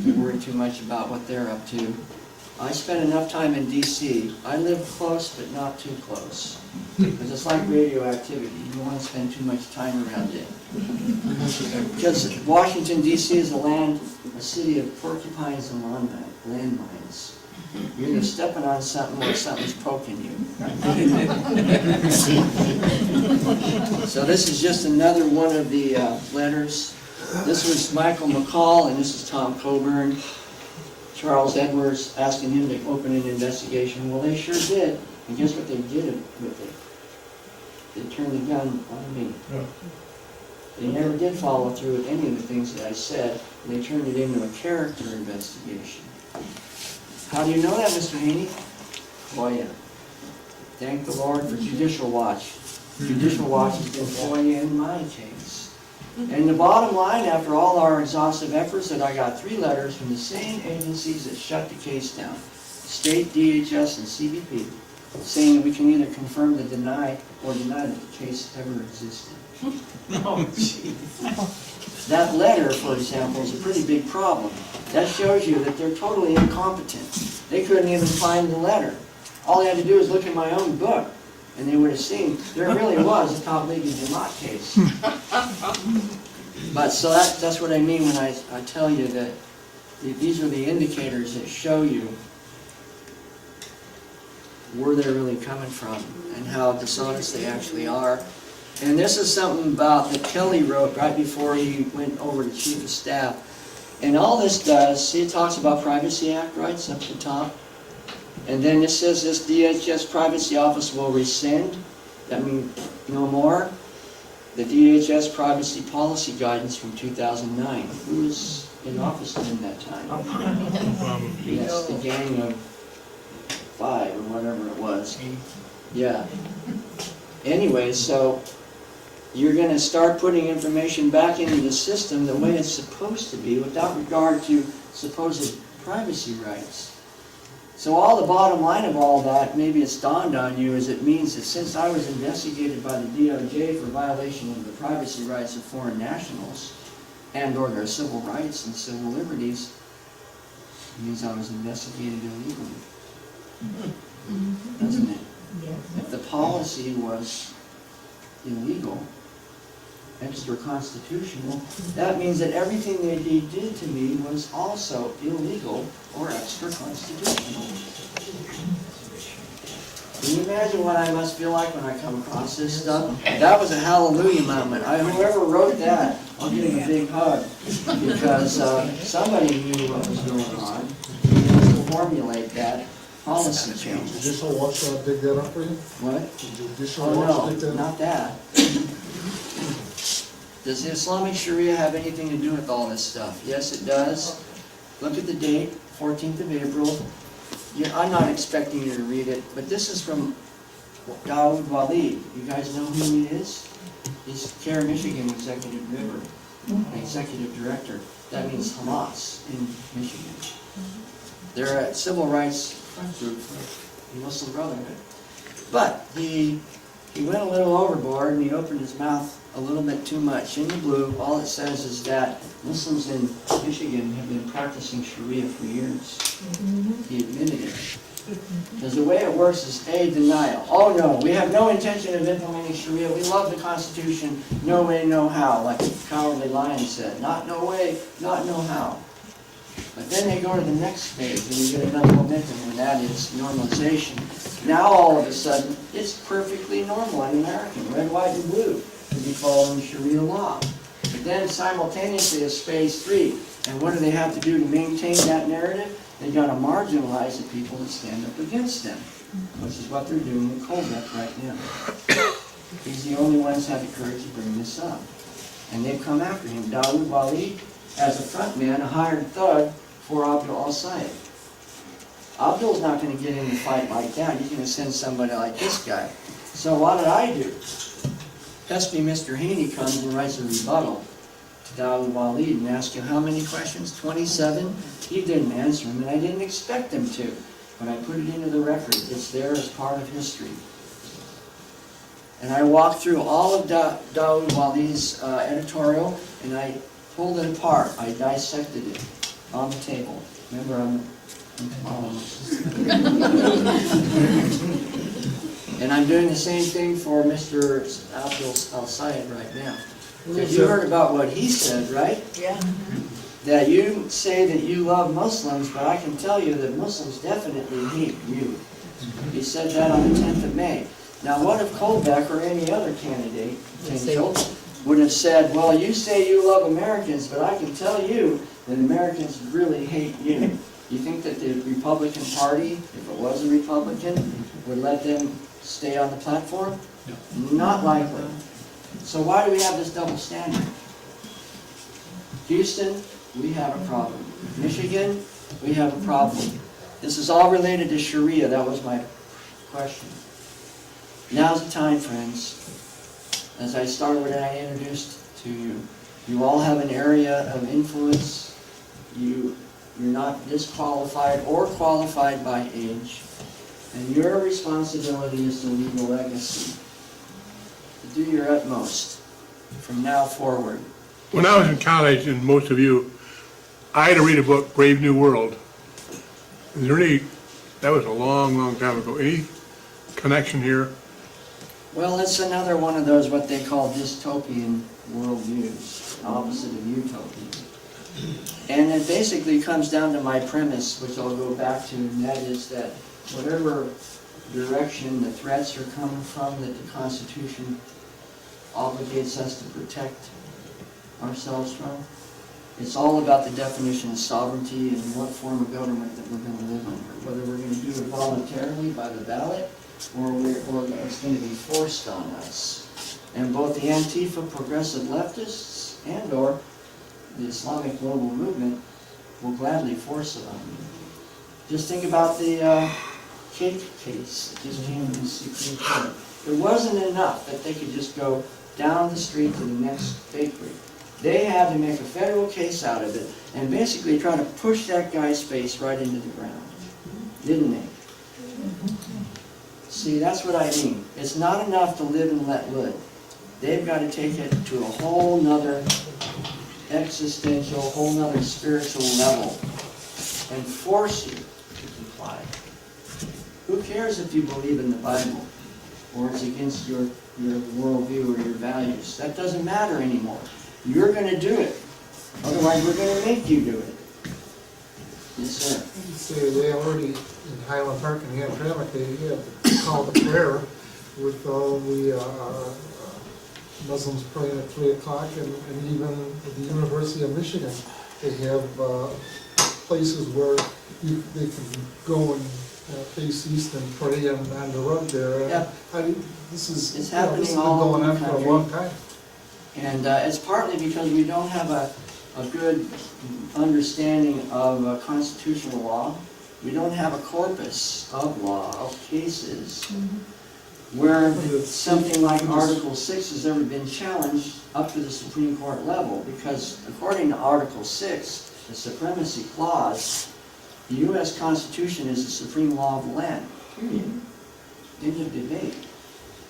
to worry too much about what they're up to. I spent enough time in DC. I live close, but not too close. Because it's like radioactivity. You don't want to spend too much time around it. Because Washington, DC is a city of porcupines and landmines. You're either stepping on something or something's poking you. So this is just another one of the letters. This was Michael McCall, and this is Tom Coburn. Charles Edwards asking him to open an investigation. Well, they sure did. And guess what they did with it? They turned the gun on me. They never did follow through with any of the things that I said. And they turned it into a character investigation. How do you know that, Mr. Haney? Oh, yeah. Thank the Lord for Judicial Watch. Judicial Watch has been for you in my case. And the bottom line, after all our exhaustive efforts, that I got 3 letters from the same agencies that shut the case down, State, DHS, and CBP, saying that we can either confirm or deny that the case ever existed. Oh, jeez. That letter, for example, is a pretty big problem. That shows you that they're totally incompetent. They couldn't even find the letter. All they had to do was look in my own book, and they would have seen there really was a Tablighi Jamaat case. But so that's what I mean when I tell you that these are the indicators that show you where they're really coming from and how dishonest they actually are. And this is something about that Kelly wrote right before he went over to Chief of Staff. And all this does, see, it talks about Privacy Act rights up at the top. And then it says this DHS Privacy Office will rescind, that means no more, the DHS Privacy Policy Guidance from 2009. Who was in office during that time? Yes, the gang of 5 or whatever it was. Yeah. Anyway, so you're going to start putting information back into the system the way it's supposed to be without regard to supposed privacy rights. So all the bottom line of all that, maybe it's dawned on you, is it means that since I was investigated by the DOJ for violation of the privacy rights of foreign nationals and or their civil rights and civil liberties, it means I was investigated illegally. Doesn't it? If the policy was illegal, extra-constitutional, that means that everything they did to me was also illegal or extra-constitutional. Can you imagine what I must feel like when I come across this stuff? That was a hallelujah moment. Whoever wrote that, I'll give him a big hug, because somebody knew what was going on to formulate that policy change. Judicial Watch dig that up for you? What? Judicial Oh, Watch no, dig that up? not that. Does the Islamic Sharia have anything to do with all this stuff? Yes, it does. Look at the date, 14th of April. I'm not expecting you to read it, but this is from Dawood Walid. You guys know who he is? He's Care Michigan Executive Director. That means Hamas in Michigan. They're a civil rights group for the Muslim Brotherhood. But he went a little overboard and he opened his mouth a little bit too much. In the blue, all it says is that Muslims in Michigan have been practicing Sharia for years. He admitted it. Because the way it works is A, denial. Oh no, we have no intention of implementing Sharia. We love the Constitution. No way, no how. Like the Cowardly Lion said. Not no way, not no how. But then they go to the next stage and you get another momentum, and that is normalization. Now all of a sudden, it's perfectly normal and American, red, white, and blue, to be following Sharia law. But then simultaneously is phase 3. And what do they have to do to maintain that narrative? They got to marginalize the people that stand up against them, which is what they're doing in Colbeck right now. He's the only ones who have the courage to bring this up. And they've come after him. Dawood Walid, as a front man, a hired thug for Abdul al-Sayed. Abdul's not going to get in a fight like that. He's going to send somebody like this guy. So what did I do? SB Mr. Haney comes and writes a rebuttal to Dawood Walid and asks him how many questions? 27? He didn't answer him, and I didn't expect him to. But I put it into the record. It's there as part of history. And I walked through all of Dawali's editorial, and I pulled it apart. I dissected it on the table. Remember, I'm and I'm doing the same thing for Mr. Abdul Al-Sayed right now. Because you heard about what he said, right? Yeah. That you say that you love Muslims, but I can tell you that Muslims definitely hate you. He said that on the 10th of May. Now, what if Colbeck or any other candidate would have said, well, you say you love Americans, but I can tell you that Americans really hate you. You think that the Republican Party, if it was a Republican, would let them stay on the platform? No. Not likely. So why do we have this double standard? Houston, we have a problem. Michigan, we have a problem. This is all related to Sharia. That was my question. Now's the time, friends. As I started when I introduced to you, you all have an area of influence. You're not disqualified or qualified by age. And your responsibility is to leave a legacy. To do your utmost from now forward. When I was in college, and most of you, I had to read a book, Brave New World. Is there any, that was a long, long time ago, any connection here? Well, it's another one of those what they call dystopian worldviews, opposite of utopia. And it basically comes down to my premise, which I'll go back to, and that is that whatever direction the threats are coming from, that the Constitution obligates us to protect ourselves from, it's all about the definition of sovereignty and what form of government that we're going to live under. Whether we're going to do it voluntarily by the ballot, or it's going to be forced on us. And both the Antifa progressive leftists and or the Islamic global movement will gladly force it on you. Just think about the cake case that just came to the Supreme Court. It wasn't enough that they could just go down the street to the next bakery. They had to make a federal case out of it and basically try to push that guy's face right into the ground. Didn't they? See, that's what I mean. It's not enough to live and let live. They've got to take it to a whole nother existential, whole nother spiritual level and force you to comply. Who cares if you believe in the Bible or it's against your worldview or your values? That doesn't matter anymore. You're going to do it. Otherwise, we're going to make you do it. Yes, sir. Say they already, in Highland Park and Hamtramck, they have called a prayer with all the Muslims praying at 3 o'clock, and even at the University of Michigan, they have places where they can go and face east and pray on the road there. Yeah. This is It's happening this has been all going over on the for a country. long time. And it's partly because we don't have a good understanding of constitutional law. We don't have a corpus of law, of cases, where something like Article 6 has ever been challenged up to the Supreme Court level. Because according to Article 6, the Supremacy Clause, the U.S. Constitution is the supreme law of the land, period. End of debate.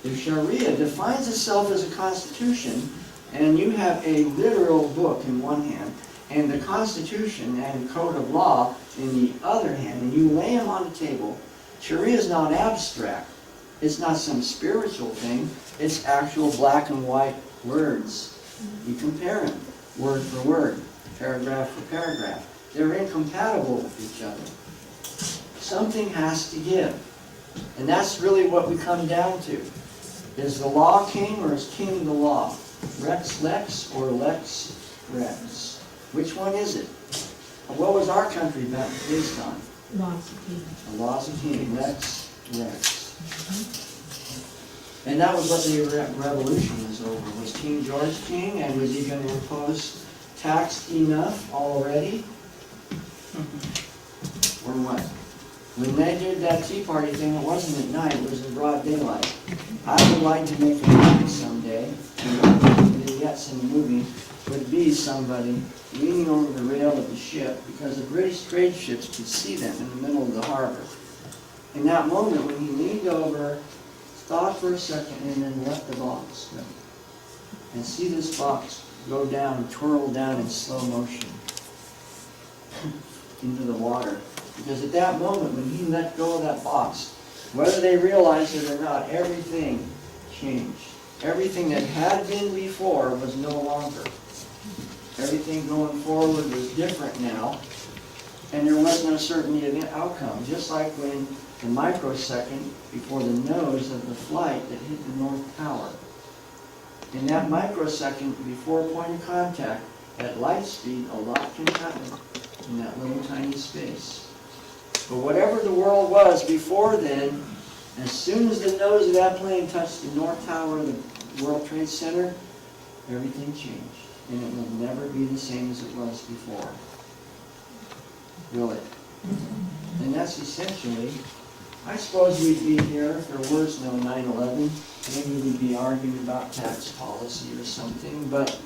The Sharia defines itself as a constitution, and you have a literal book in one hand, and the Constitution and Code of Law in the other hand, and you lay them on the table. Sharia is not abstract. It's not some spiritual thing. It's actual black and white words. You compare them, word for word, paragraph for paragraph. They're incompatible with each other. Something has to give. And that's really what we come down to. Is the law king or is king the law? Rex lex or lex rex? Which one is it? What was our country based on? Laws of king. The laws of king, lex rex. And that was what the revolution was over. Was King George king, and was he going to impose tax enough already? Or what? When they did that Tea Party thing, it wasn't at night, it was in broad daylight. I would like to make a movie someday, and vignettes in the movie would be somebody leaning over the rail of the ship, because the British trade ships could see them in the middle of the harbor. In that moment, when he leaned over thought for a second and then let the box go. And see this box go down, twirl down in slow motion into the water. Because at that moment, when he let go of that box, whether they realized it or not, everything changed. Everything that had been before was no longer. Everything going forward was different now, and there wasn't a certainty of the outcome. Just like when the microsecond before the nose of the flight that hit the North Tower. In that microsecond before point of contact, at light speed, a lot can happen in that little tiny space. But whatever the world was before then, as soon as the nose of that plane touched the North Tower of the World Trade Center, everything changed. And it will never be the same as it was before. Will it? And that's essentially, I suppose we'd be here if there was no 9/11. Maybe we'd be arguing about tax policy or something, but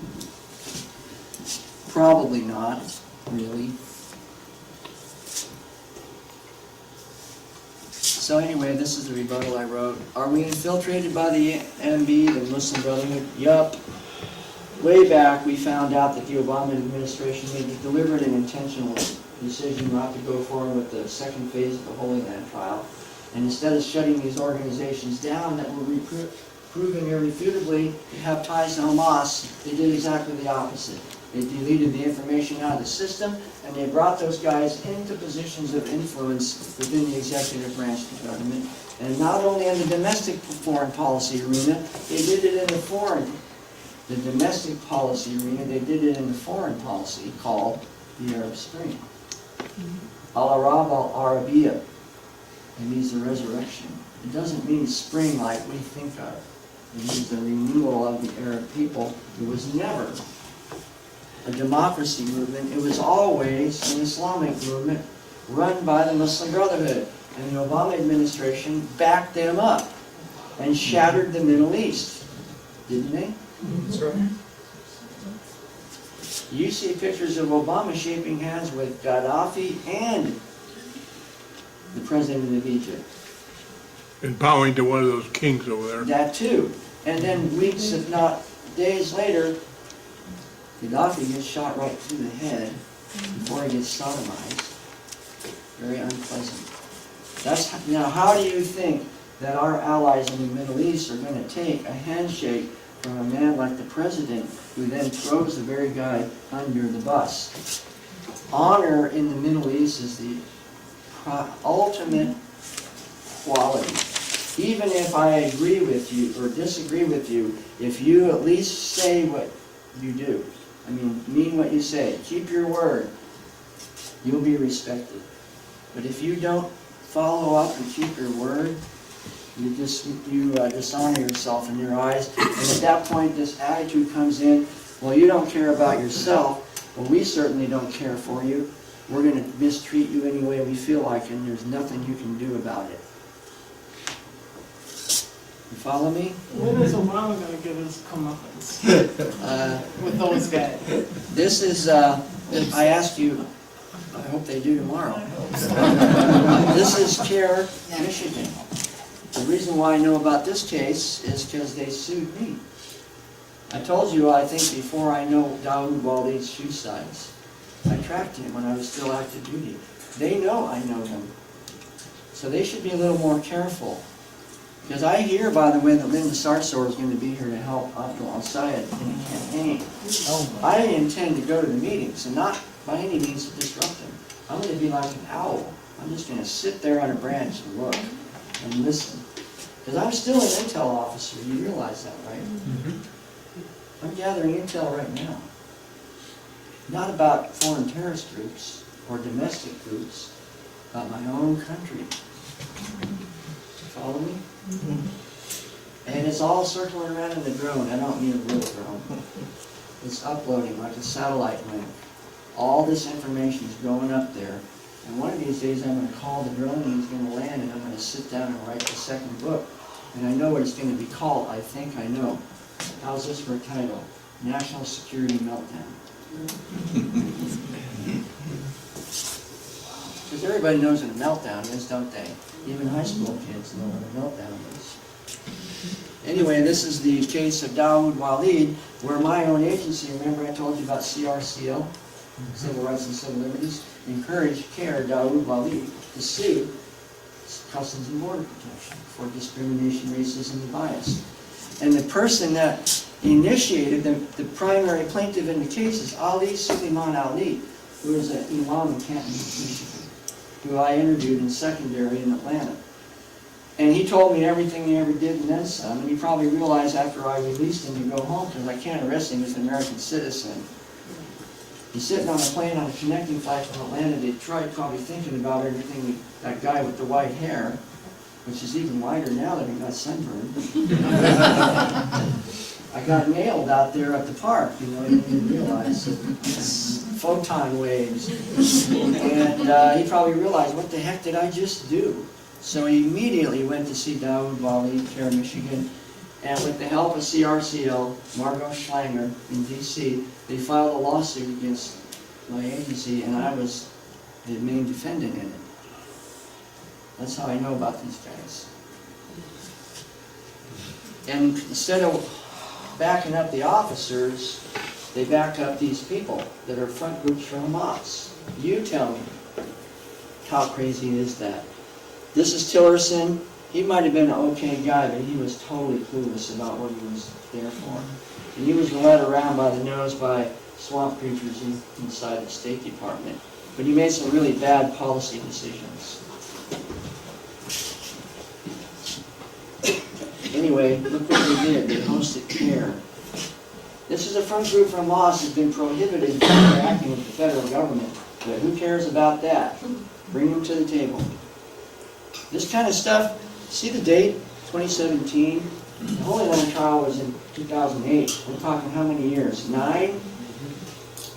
probably not, really. So anyway, this is the rebuttal I wrote. Are we infiltrated by the MB, the Muslim Brotherhood? Yup. Way back, we found out that the Obama administration made a deliberate and intentional decision not to go forward with the second phase of the Holy Land trial. And instead of shutting these organizations down that were proven irrefutably to have ties to Hamas, they did exactly the opposite. They deleted the information out of the system, and they brought those guys into positions of influence within the executive branch of the government. And not only in the domestic foreign policy arena, they did it in the domestic policy arena, they did it in the foreign policy called the Arab Spring. Al-Arab al-Arabiya. It means the resurrection. It doesn't mean spring like we think of. It means the renewal of the Arab people. It was never a democracy movement. It was always an Islamic movement run by the Muslim Brotherhood. And the Obama administration backed them up and shattered the Middle East. Didn't they? That's right. You see pictures of Obama shaking hands with Gaddafi and the president of Egypt. And bowing to one of those kings over there. That too. And then weeks, if not days later, Gaddafi gets shot right through the head before he gets sodomized. Very unpleasant. Now, how do you think that our allies in the Middle East are going to take a handshake from a man like the president who then throws the very guy under the bus? Honor in the Middle East is the ultimate quality. Even if I agree with you or disagree with you, if you at least say what you do, mean what you say, keep your word, you'll be respected. But if you don't follow up and keep your word, you dishonor yourself in their eyes. And at that point, this attitude comes in, well, you don't care about yourself, well, we certainly don't care for you. We're going to mistreat you any way we feel like, and there's nothing you can do about it. You follow me? When is Obama going to get his comeuppance with those guys? This is, I asked you, I hope they do tomorrow. This is Care, Michigan. The reason why I know about this case is because they sued me. I told you, I think, before I know Dawood Waleed's shoe size. I tracked him when I was still active duty. They know I know him. So they should be a little more careful. Because I hear, by the way, that Linda Sarsour is going to be here to help Abdul al-Sayed in the campaign. I intend to go to the meetings and not by any means to disrupt them. I'm going to be like an owl. I'm just going to sit there on a branch and look and listen. Because I'm still an intel officer. You realize that, right? Mm-hmm. I'm gathering intel right now. Not about foreign terrorist groups or domestic groups, about my own country. Follow me? Mm-hmm. And it's all circling around in the drone. I don't mean a real drone. It's uploading like a satellite link. All this information is going up there. And one of these days I'm going to call the drone and he's going to land and I'm going to sit down and write the second book. And I know what it's going to be called. I think I know. How's this for a title? National Security Meltdown. Because everybody knows what a meltdown is, don't they? Even high school kids know what a meltdown is. Anyway, this is the case of Dawood Walid, where my own agency, remember I told you about CRCL, Civil Rights and Civil Liberties, encouraged CARE Dawood Walid to sue Customs and Border Protection for discrimination, racism, and bias. And the person that initiated, the primary plaintiff in the case is Ali Suleiman Ali, who is an imam in Canton, Michigan, who I interviewed in secondary in Atlanta. And he told me everything he ever did and then some, and he probably realized after I released him to go home, because I can't arrest him as an American citizen. He's sitting on a plane on a connecting flight from Atlanta to Detroit, probably thinking about everything, that guy with the white hair, which is even whiter now that he got sunburned. I got nailed out there at the park, you know, I didn't realize. It's photon waves. And he probably realized, what the heck did I just do? So he immediately went to see Dawood Walid, CARE Michigan, and with the help of CRCL, Margot Schlanger in D.C., they filed a lawsuit against my agency, and I was the main defendant in it. That's how I know about these guys. And instead of backing up the officers, they back up these people that are front groups for Hamas. You tell me, how crazy is that? This is Tillerson. He might have been an okay guy, but he was totally clueless about what he was there for. And he was led around by the nose by swamp creatures inside the State Department. But he made some really bad policy decisions. Anyway, look what they did. They hosted CARE. This is a front group from Hamas has been prohibited from interacting with the federal government. But who cares about that? Bring them to the table. This kind of stuff, see the date? 2017. The Holy Land trial was in 2008. We're talking how many years? 9?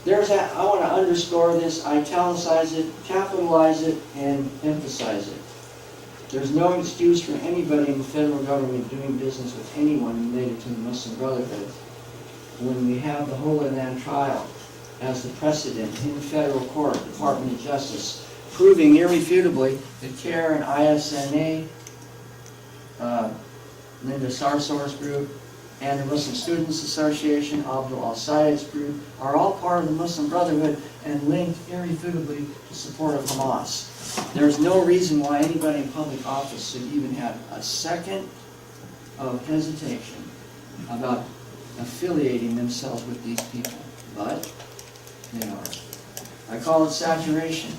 There's that. I want to underscore this, italicize it, capitalize it, and emphasize it. There's no excuse for anybody in the federal government doing business with anyone related to the Muslim Brotherhood when we have the Holy Land trial as the precedent in federal court, Department of Justice, proving irrefutably that CARE and ISNA, Linda Sarsour's group, and the Muslim Students Association, Abdul Al-Sayed's group, are all part of the Muslim Brotherhood and linked irrefutably to support of Hamas. There's no reason why anybody in public office should even have a second of hesitation about affiliating themselves with these people. But they are. I call it saturation.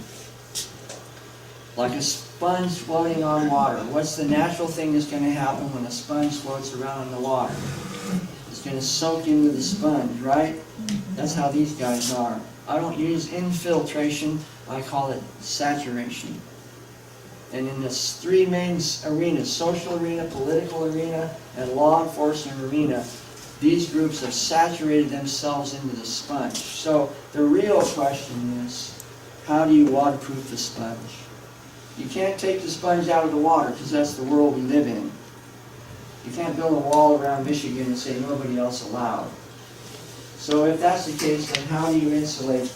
Like a sponge floating on water. What's the natural thing that's going to happen when a sponge floats around in the water? It's going to soak into the sponge, right? That's how these guys are. I don't use infiltration, I call it saturation. And in the 3 main arenas, social arena, political arena, and law enforcement arena, these groups have saturated themselves into the sponge. So the real question is, how do you waterproof the sponge? You can't take the sponge out of the water because that's the world we live in. You can't build a wall around Michigan and say nobody else allowed. So if that's the case, then how do you insulate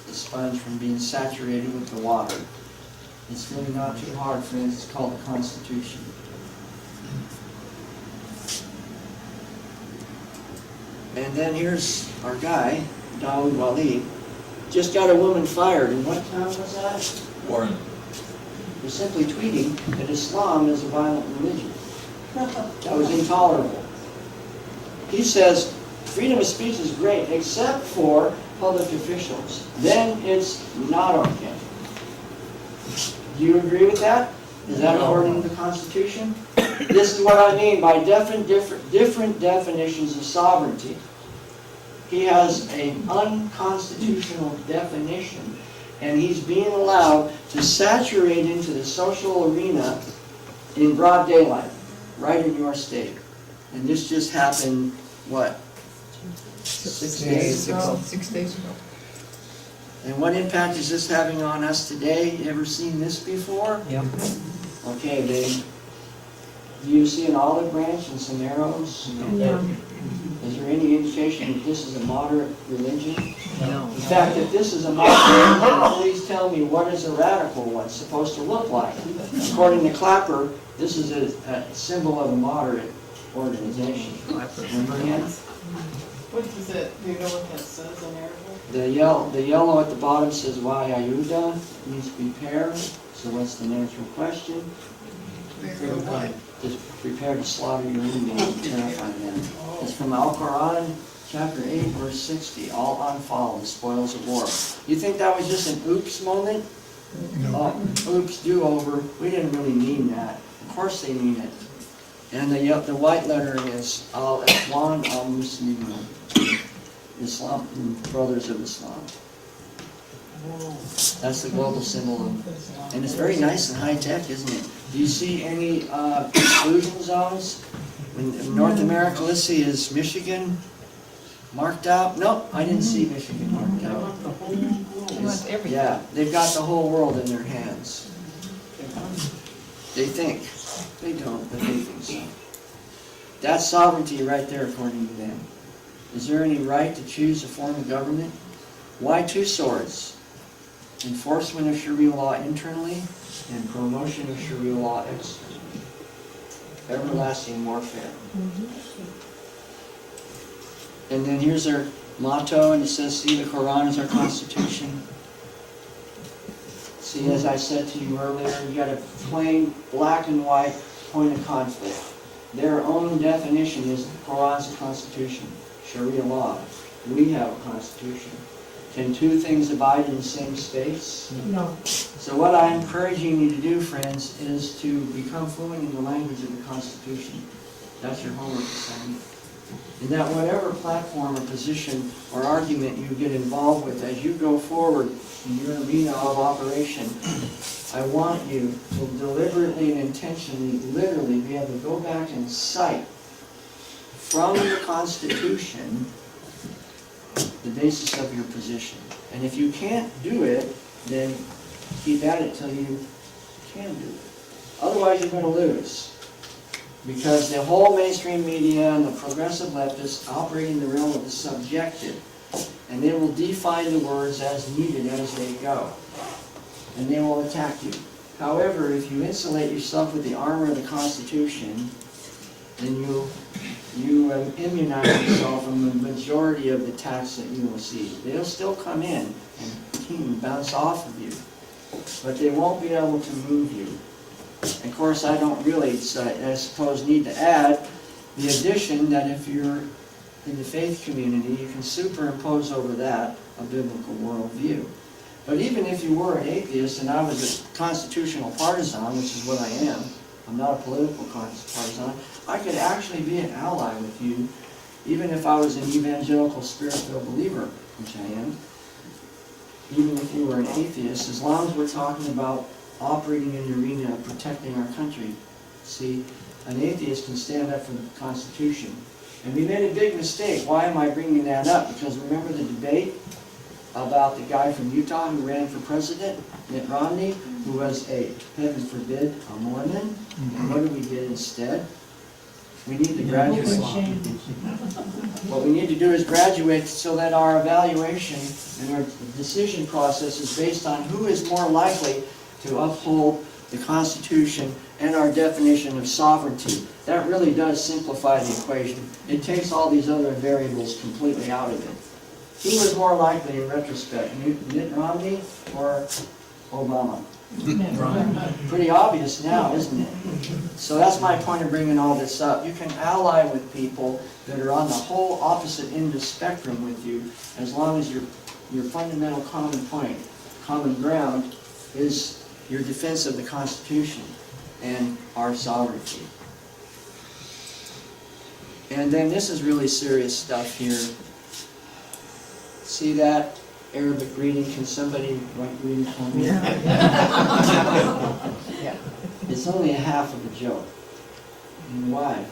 the sponge from being saturated with the water? It's really not too hard, friends. It's called the Constitution. And then here's our guy, Dawood Walid. Just got a woman fired. And what town was that? Warren. For simply tweeting that Islam is a violent religion. That was intolerable. He says, freedom of speech is great, except for public officials. Then it's not okay. Do you agree with that? Is that according to the Constitution? This is what I mean by different definitions of sovereignty. He has an unconstitutional definition, and he's being allowed to saturate into the social arena in broad daylight, right in your state. And this just happened, what? 6 days ago. 6 days ago. And what impact is this having on us today? You ever seen this before? Yep. Okay, Dave. Do you see an olive branch and some arrows? Yeah. Is there any indication that this is a moderate religion? No. In fact, if this is a moderate religion, please tell me what is a radical one supposed to look like? According to Clapper, this is a symbol of a moderate organization. Remember him? What does it, do you know what that says in Arabic? The yellow at the bottom says why Ayuda, means prepare. So what's the natural question? Just prepare to slaughter your enemies and terrify them. It's from Al-Quran, chapter 8, verse 60. All unfollow the spoils of war. You think that was just an oops moment? Oops, do-over. We didn't really mean that. Of course they mean it. And the white lettering is Al-Ikhwan al-Muslimun. Islam, brothers of Islam. That's the global symbol of, and it's very nice and high-tech, isn't it? Do you see any exclusion zones? In North America, let's see, is Michigan marked out? No, I didn't see Michigan marked out. Yeah, they've got the whole world in their hands. They think. They don't, but they think so. That's sovereignty right there, according to them. Is there any right to choose a form of government? Why two swords? Enforcement of Sharia law internally and promotion of Sharia law externally. Everlasting warfare. And then here's their motto, and it says, see, the Quran is our constitution. See, as I said to you earlier, you got a plain black and white point of conflict. Their own definition is the Quran's a constitution, Sharia law. We have a constitution. Can two things abide in the same space? No. So what I'm encouraging you to do, friends, is to become fluent in the language of the Constitution. That's your homework assignment. And that whatever platform or position or argument you get involved with as you go forward in your arena of operation, I want you to deliberately and intentionally, literally be able to go back and cite from the Constitution the basis of your position. And if you can't do it, then keep at it till you can do it. Otherwise, you're going to lose. Because the whole mainstream media and the progressive leftists operate in the realm of the subjective. And they will define the words as needed as they go. And they will attack you. However, if you insulate yourself with the armor of the Constitution, then you immunize yourself from the majority of the attacks that you will see. They'll still come in and bounce off of you, but they won't be able to move you. And of course, I don't really, I suppose, need to add the addition that if you're in the faith community, you can superimpose over that a biblical worldview. But even if you were an atheist and I was a constitutional partisan, which is what I am, I'm not a political partisan, I could actually be an ally with you, even if I was an evangelical spirit-filled believer, which I am. Even if you were an atheist, as long as we're talking about operating in the arena of protecting our country. See, an atheist can stand up for the Constitution. And we made a big mistake. Why am I bringing that up? Because remember the debate about the guy from Utah who ran for president, Mitt Romney, who was a, heaven forbid, a Mormon? And what did we get instead? We need to graduate. What we need to do is graduate so that our evaluation and our decision process is based on who is more likely to uphold the Constitution and our definition of sovereignty. That really does simplify the equation. It takes all these other variables completely out of it. Who is more likely in retrospect, Mitt Romney or Obama? Pretty obvious now, isn't it? So that's my point of bringing all this up. You can ally with people that are on the whole opposite end of the spectrum with you, as long as your fundamental common point, common ground, is your defense of the Constitution and our sovereignty. And then this is really serious stuff here. See that Arabic reading? Can somebody read it for me? Yeah. It's only a half of a joke. And why?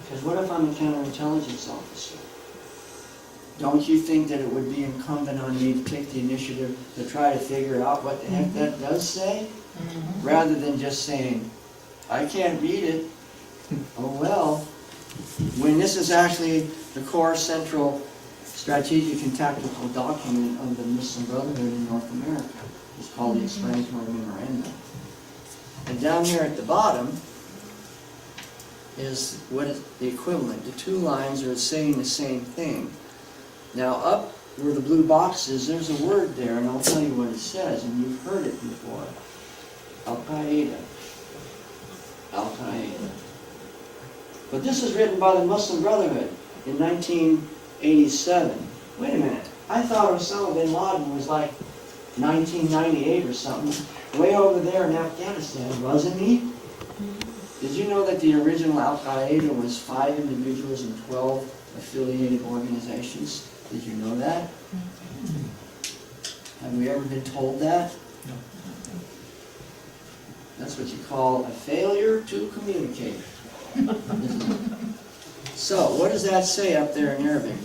Because what if I'm a counterintelligence officer? Don't you think that it would be incumbent on me to take the initiative to try to figure out what the heck that does say? Rather than just saying, I can't read it. Oh well. When this is actually the core central strategic and tactical document of the Muslim Brotherhood in North America. It's called the Explanatory Memorandum. And down here at the bottom, is what is the equivalent. The two lines are saying the same thing. Now up where the blue box is, there's a word there, and I'll tell you what it says, and you've heard it before. Al-Qaeda. Al-Qaeda. But this is written by the Muslim Brotherhood in 1987. Wait a minute. I thought Osama bin Laden was like 1998 or something, way over there in Afghanistan, wasn't he? Did you know that the original Al-Qaeda was 5 individuals and 12 affiliated organizations? Did you know that? Have we ever been told that? That's what you call a failure to communicate. So, what does that say up there in Arabic?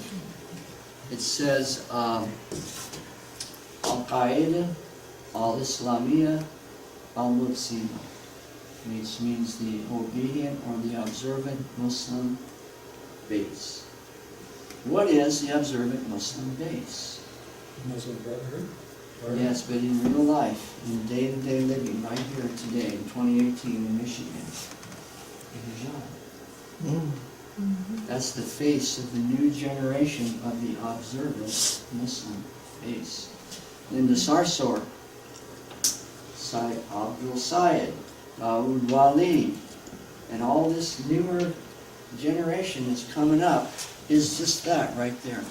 It says Al-Qaeda, Al-Islamiyya, Al-Muslima, which means the obedient or the observant Muslim base. What is the observant Muslim base? Muslim Brotherhood? Yes, but in real life, in day-to-day living, right here today, in 2018 in Michigan, that's the face of the new generation of the observant Muslim base. In the Sarsor, Syed Abdul Syed, Dawood Wali, and all this newer generation that's coming up is just that right there,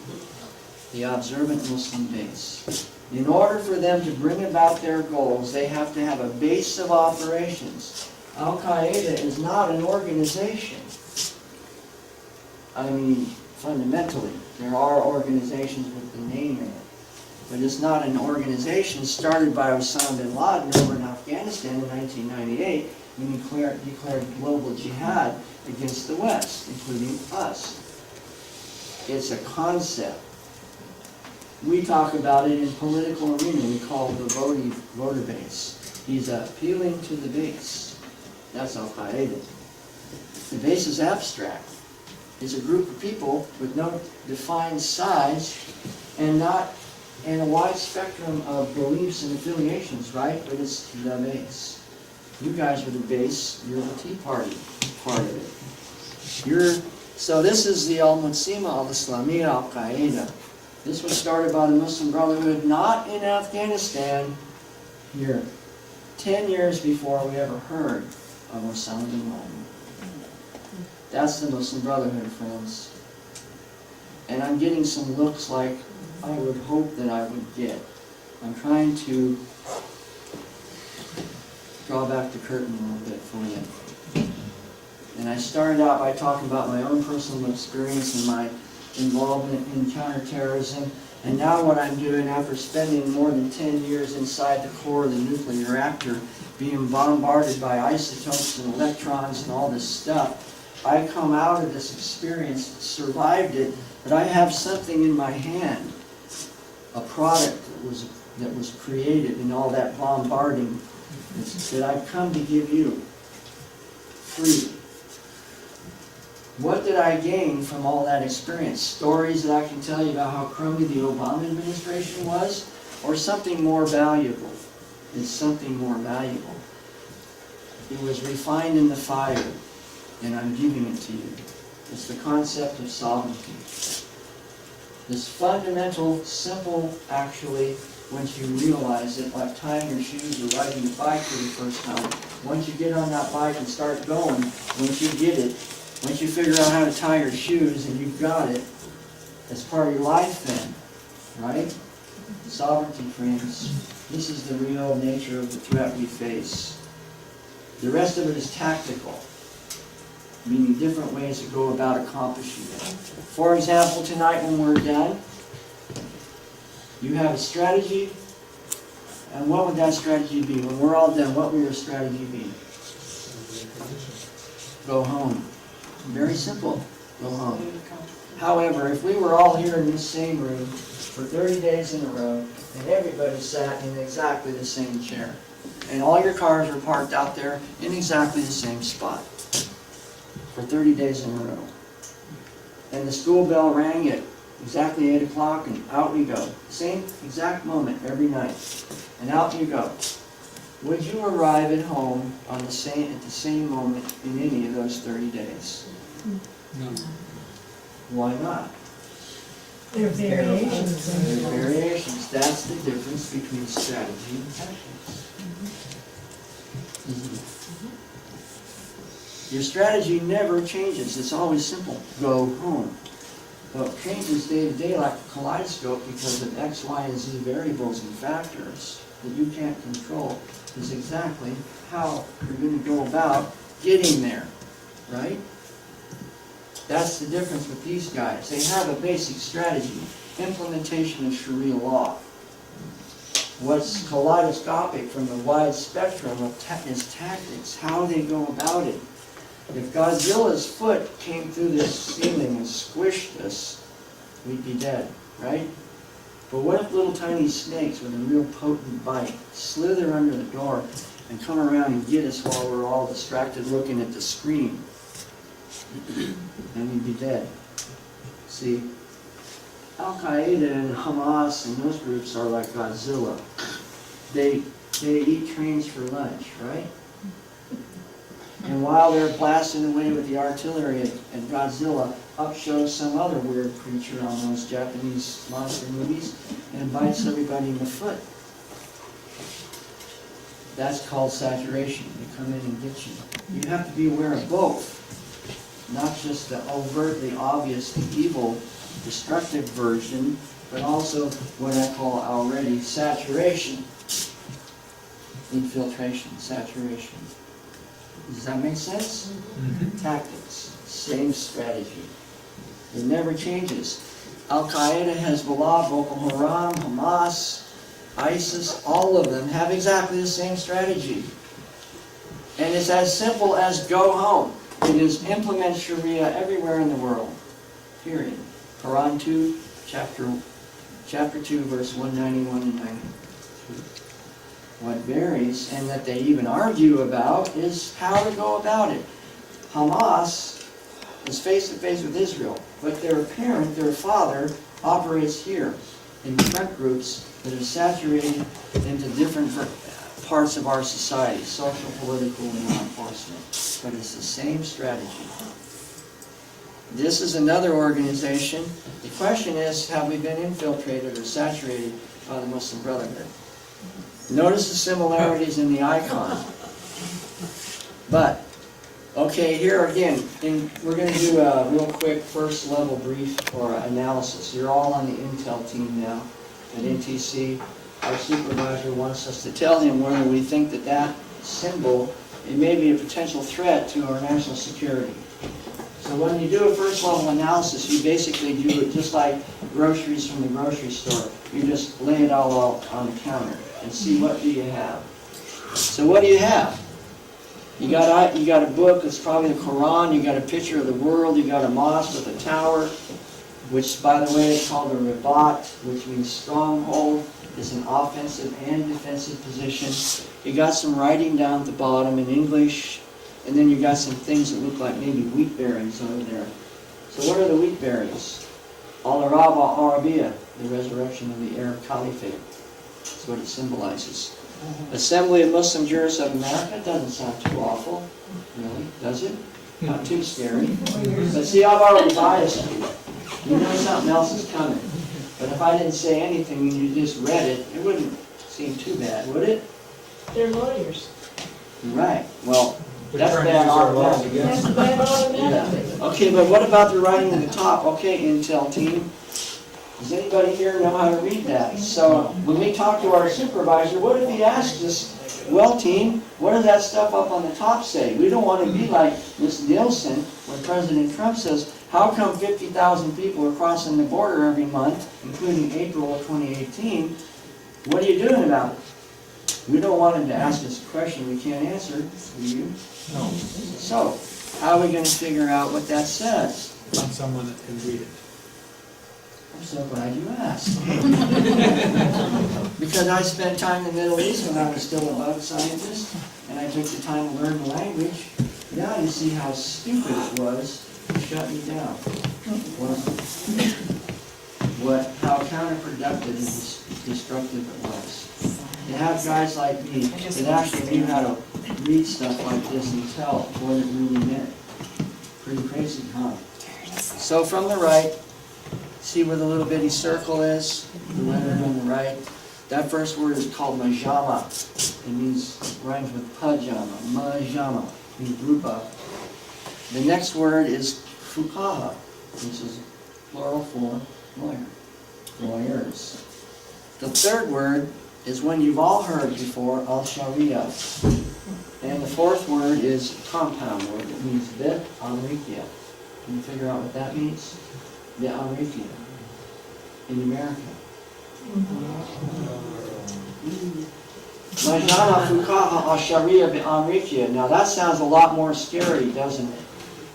the observant Muslim base. In order for them to bring about their goals, they have to have a base of operations. Al-Qaeda is not an organization. I mean, fundamentally, there are organizations with the name in it, but it's not an organization started by Osama bin Laden over in Afghanistan in 1998 when he declared global jihad against the West, including us. It's a concept. We talk about it in political arena. We call it the voter base. He's appealing to the base. That's Al-Qaeda. The base is abstract. It's a group of people with no defined size and a wide spectrum of beliefs and affiliations, right? But it's the base. You guys are the base. You're the Tea Party part of it. So this is the Al-Muslima, Al-Islamiyya, Al-Qaeda. This was started by the Muslim Brotherhood, not in Afghanistan, here, 10 years before we ever heard of Osama bin Laden. That's the Muslim Brotherhood, friends. And I'm getting some looks like I would hope that I would get. I'm trying to draw back the curtain a little bit for you. And I started out by talking about my own personal experience and my involvement in counterterrorism. And now what I'm doing after spending more than 10 years inside the core of the nuclear reactor, being bombarded by isotopes and electrons and all this stuff, I come out of this experience, survived it, but I have something in my hand, a product that was created in all that bombarding that I've come to give you free. What did I gain from all that experience? Stories that I can tell you about how crummy the Obama administration was, or something more valuable? It's something more valuable. It was refined in the fire, and I'm giving it to you. It's the concept of sovereignty. This fundamental, simple, actually, once you realize it, like tying your shoes or riding the bike for the first time, once you get on that bike and start going, once you get it, once you figure out how to tie your shoes and you've got it, it's part of your life then, right? Sovereignty, friends. This is the real nature of the threat we face. The rest of it is tactical, meaning different ways to go about accomplishing it. For example, tonight when we're done, you have a strategy, and what would that strategy be? When we're all done, what would your strategy be? Go home. Very simple. Go home. However, if we were all here in this same room for 30 days in a row, and everybody sat in exactly the same chair, and all your cars were parked out there in exactly the same spot for 30 days in a row, and the school bell rang at exactly 8 o'clock, and out we go. Same exact moment every night, and out you go. would you arrive at home at the same moment in any of those 30 days? No. Why not? There are variations. There are variations. That's the difference between strategy and tactics. Your strategy never changes. It's always simple. Go home. What changes day to day like a kaleidoscope because of X, Y, and Z variables and factors that you can't control is exactly how you're going to go about getting there, right? That's the difference with these guys. They have a basic strategy, implementation of Sharia law. What's kaleidoscopic from the wide spectrum of is tactics, how they go about it. If Godzilla's foot came through this ceiling and squished us, we'd be dead, right? But what if little tiny snakes with a real potent bite slither under the door and come around and get us while we're all distracted looking at the screen? And we'd be dead. See, Al-Qaeda and Hamas and those groups are like Godzilla. They eat trains for lunch, right? And while they're blasting away with the artillery at Godzilla, up shows some other weird creature on those Japanese monster movies and bites everybody in the foot. That's called saturation. They come in and get you. You have to be aware of both. Not just the overtly obvious, the evil, destructive version, but also what I call already saturation. Infiltration, saturation. Does that make sense? Tactics, same strategy. It never changes. Al-Qaeda, Hezbollah, Boko Haram, Hamas, ISIS, all of them have exactly the same strategy. And it's as simple as go home. It is implement Sharia everywhere in the world. Period. Quran 2, chapter 2, verse 191 and 92. What varies, and that they even argue about, is how to go about it. Hamas is face-to-face with Israel, but their parent, their father, operates here in front groups that are saturated into different parts of our society, social, political, and law enforcement. But it's the same strategy. This is another organization. The question is, have we been infiltrated or saturated by the Muslim Brotherhood? Notice the similarities in the icon. But, okay, here again, we're going to do a real quick first level brief or analysis. You're all on the Intel team now at NTC. Our supervisor wants us to tell him whether we think that that symbol, it may be a potential threat to our national security. So when you do a first level analysis, you basically do it just like groceries from the grocery store. You just lay it all out on the counter and see what do you have. So what do you have? You got a book that's probably the Quran, you got a picture of the world, you got a mosque with a tower, which by the way is called a ribat, which means stronghold. It's an offensive and defensive position. You got some writing down at the bottom in English, and then you got some things that look like maybe wheat berries over there. So what are the wheat berries? Al-Araba Arabiya, the resurrection of the Arab Caliphate. That's what it symbolizes. Assembly of Muslim Jurists of America doesn't sound too awful, really, does it? Not too scary. But see, I've already biased you. You know something else is coming. But if I didn't say anything and you just read it, it wouldn't seem too bad, would it? They're lawyers. Right. Well, that's bad automatically. That's bad automatically. Yeah. Okay, but what about the writing at the top? Okay, Intel team. Does anybody here know how to read that? So when we talk to our supervisor, what if he asked us, well team, what does that stuff up on the top say? We don't want to be like Ms. Nielsen when President Trump says, how come 50,000 people are crossing the border every month, including April of 2018? What are you doing about it? We don't want him to ask us a question we can't answer, do you? No, So, how are we going to figure out what that says? on someone that can read it. I'm so glad you asked. Because I spent time in the Middle East when I was still a bug scientist, and I took the time to learn the language. Now you see how stupid it was to shut me down. How counterproductive and destructive it was. to have guys like me that actually knew how to read stuff like this and tell what it really meant. Pretty crazy, huh? So from the right, see where the little bitty circle is? The letter on the right. That first word is called majama. It means, rhymes with pajama. Majama means rupa. The next word is fukaha, which is plural for lawyer. Lawyers. The third word is one you've all heard before, al-sharia. And the fourth word is compound word. It means bit amrikia. Can you figure out what that means? Bit amrikia. In America. Majana fukaha al-sharia bit amrikia. Now that sounds a lot more scary, doesn't it?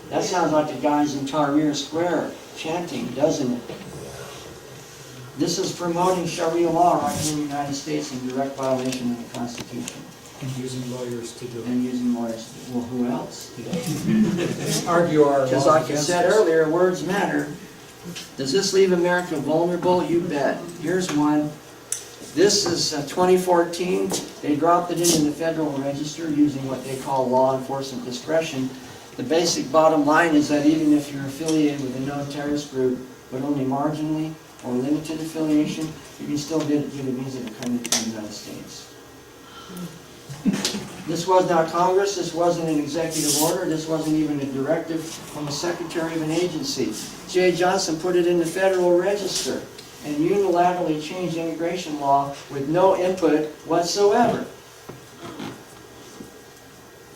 That sounds like the guys in Tahrir Square chanting, doesn't it? This is promoting Sharia law right here in the United States in direct violation of the Constitution. And using lawyers to do it. And using lawyers. Well, who else? Argue our Because laws like I against said us. earlier, words matter. Does this leave America vulnerable? You bet. Here's one. This is 2014. They dropped it into the Federal Register using what they call law enforcement discretion. The basic bottom line is that even if you're affiliated with a known terrorist group, but only marginally or limited affiliation, you can still get a visa to come into the United States. This was not Congress, this wasn't an executive order, this wasn't even a directive from the secretary of an agency. J. Johnson put it in the Federal Register and unilaterally changed immigration law with no input whatsoever.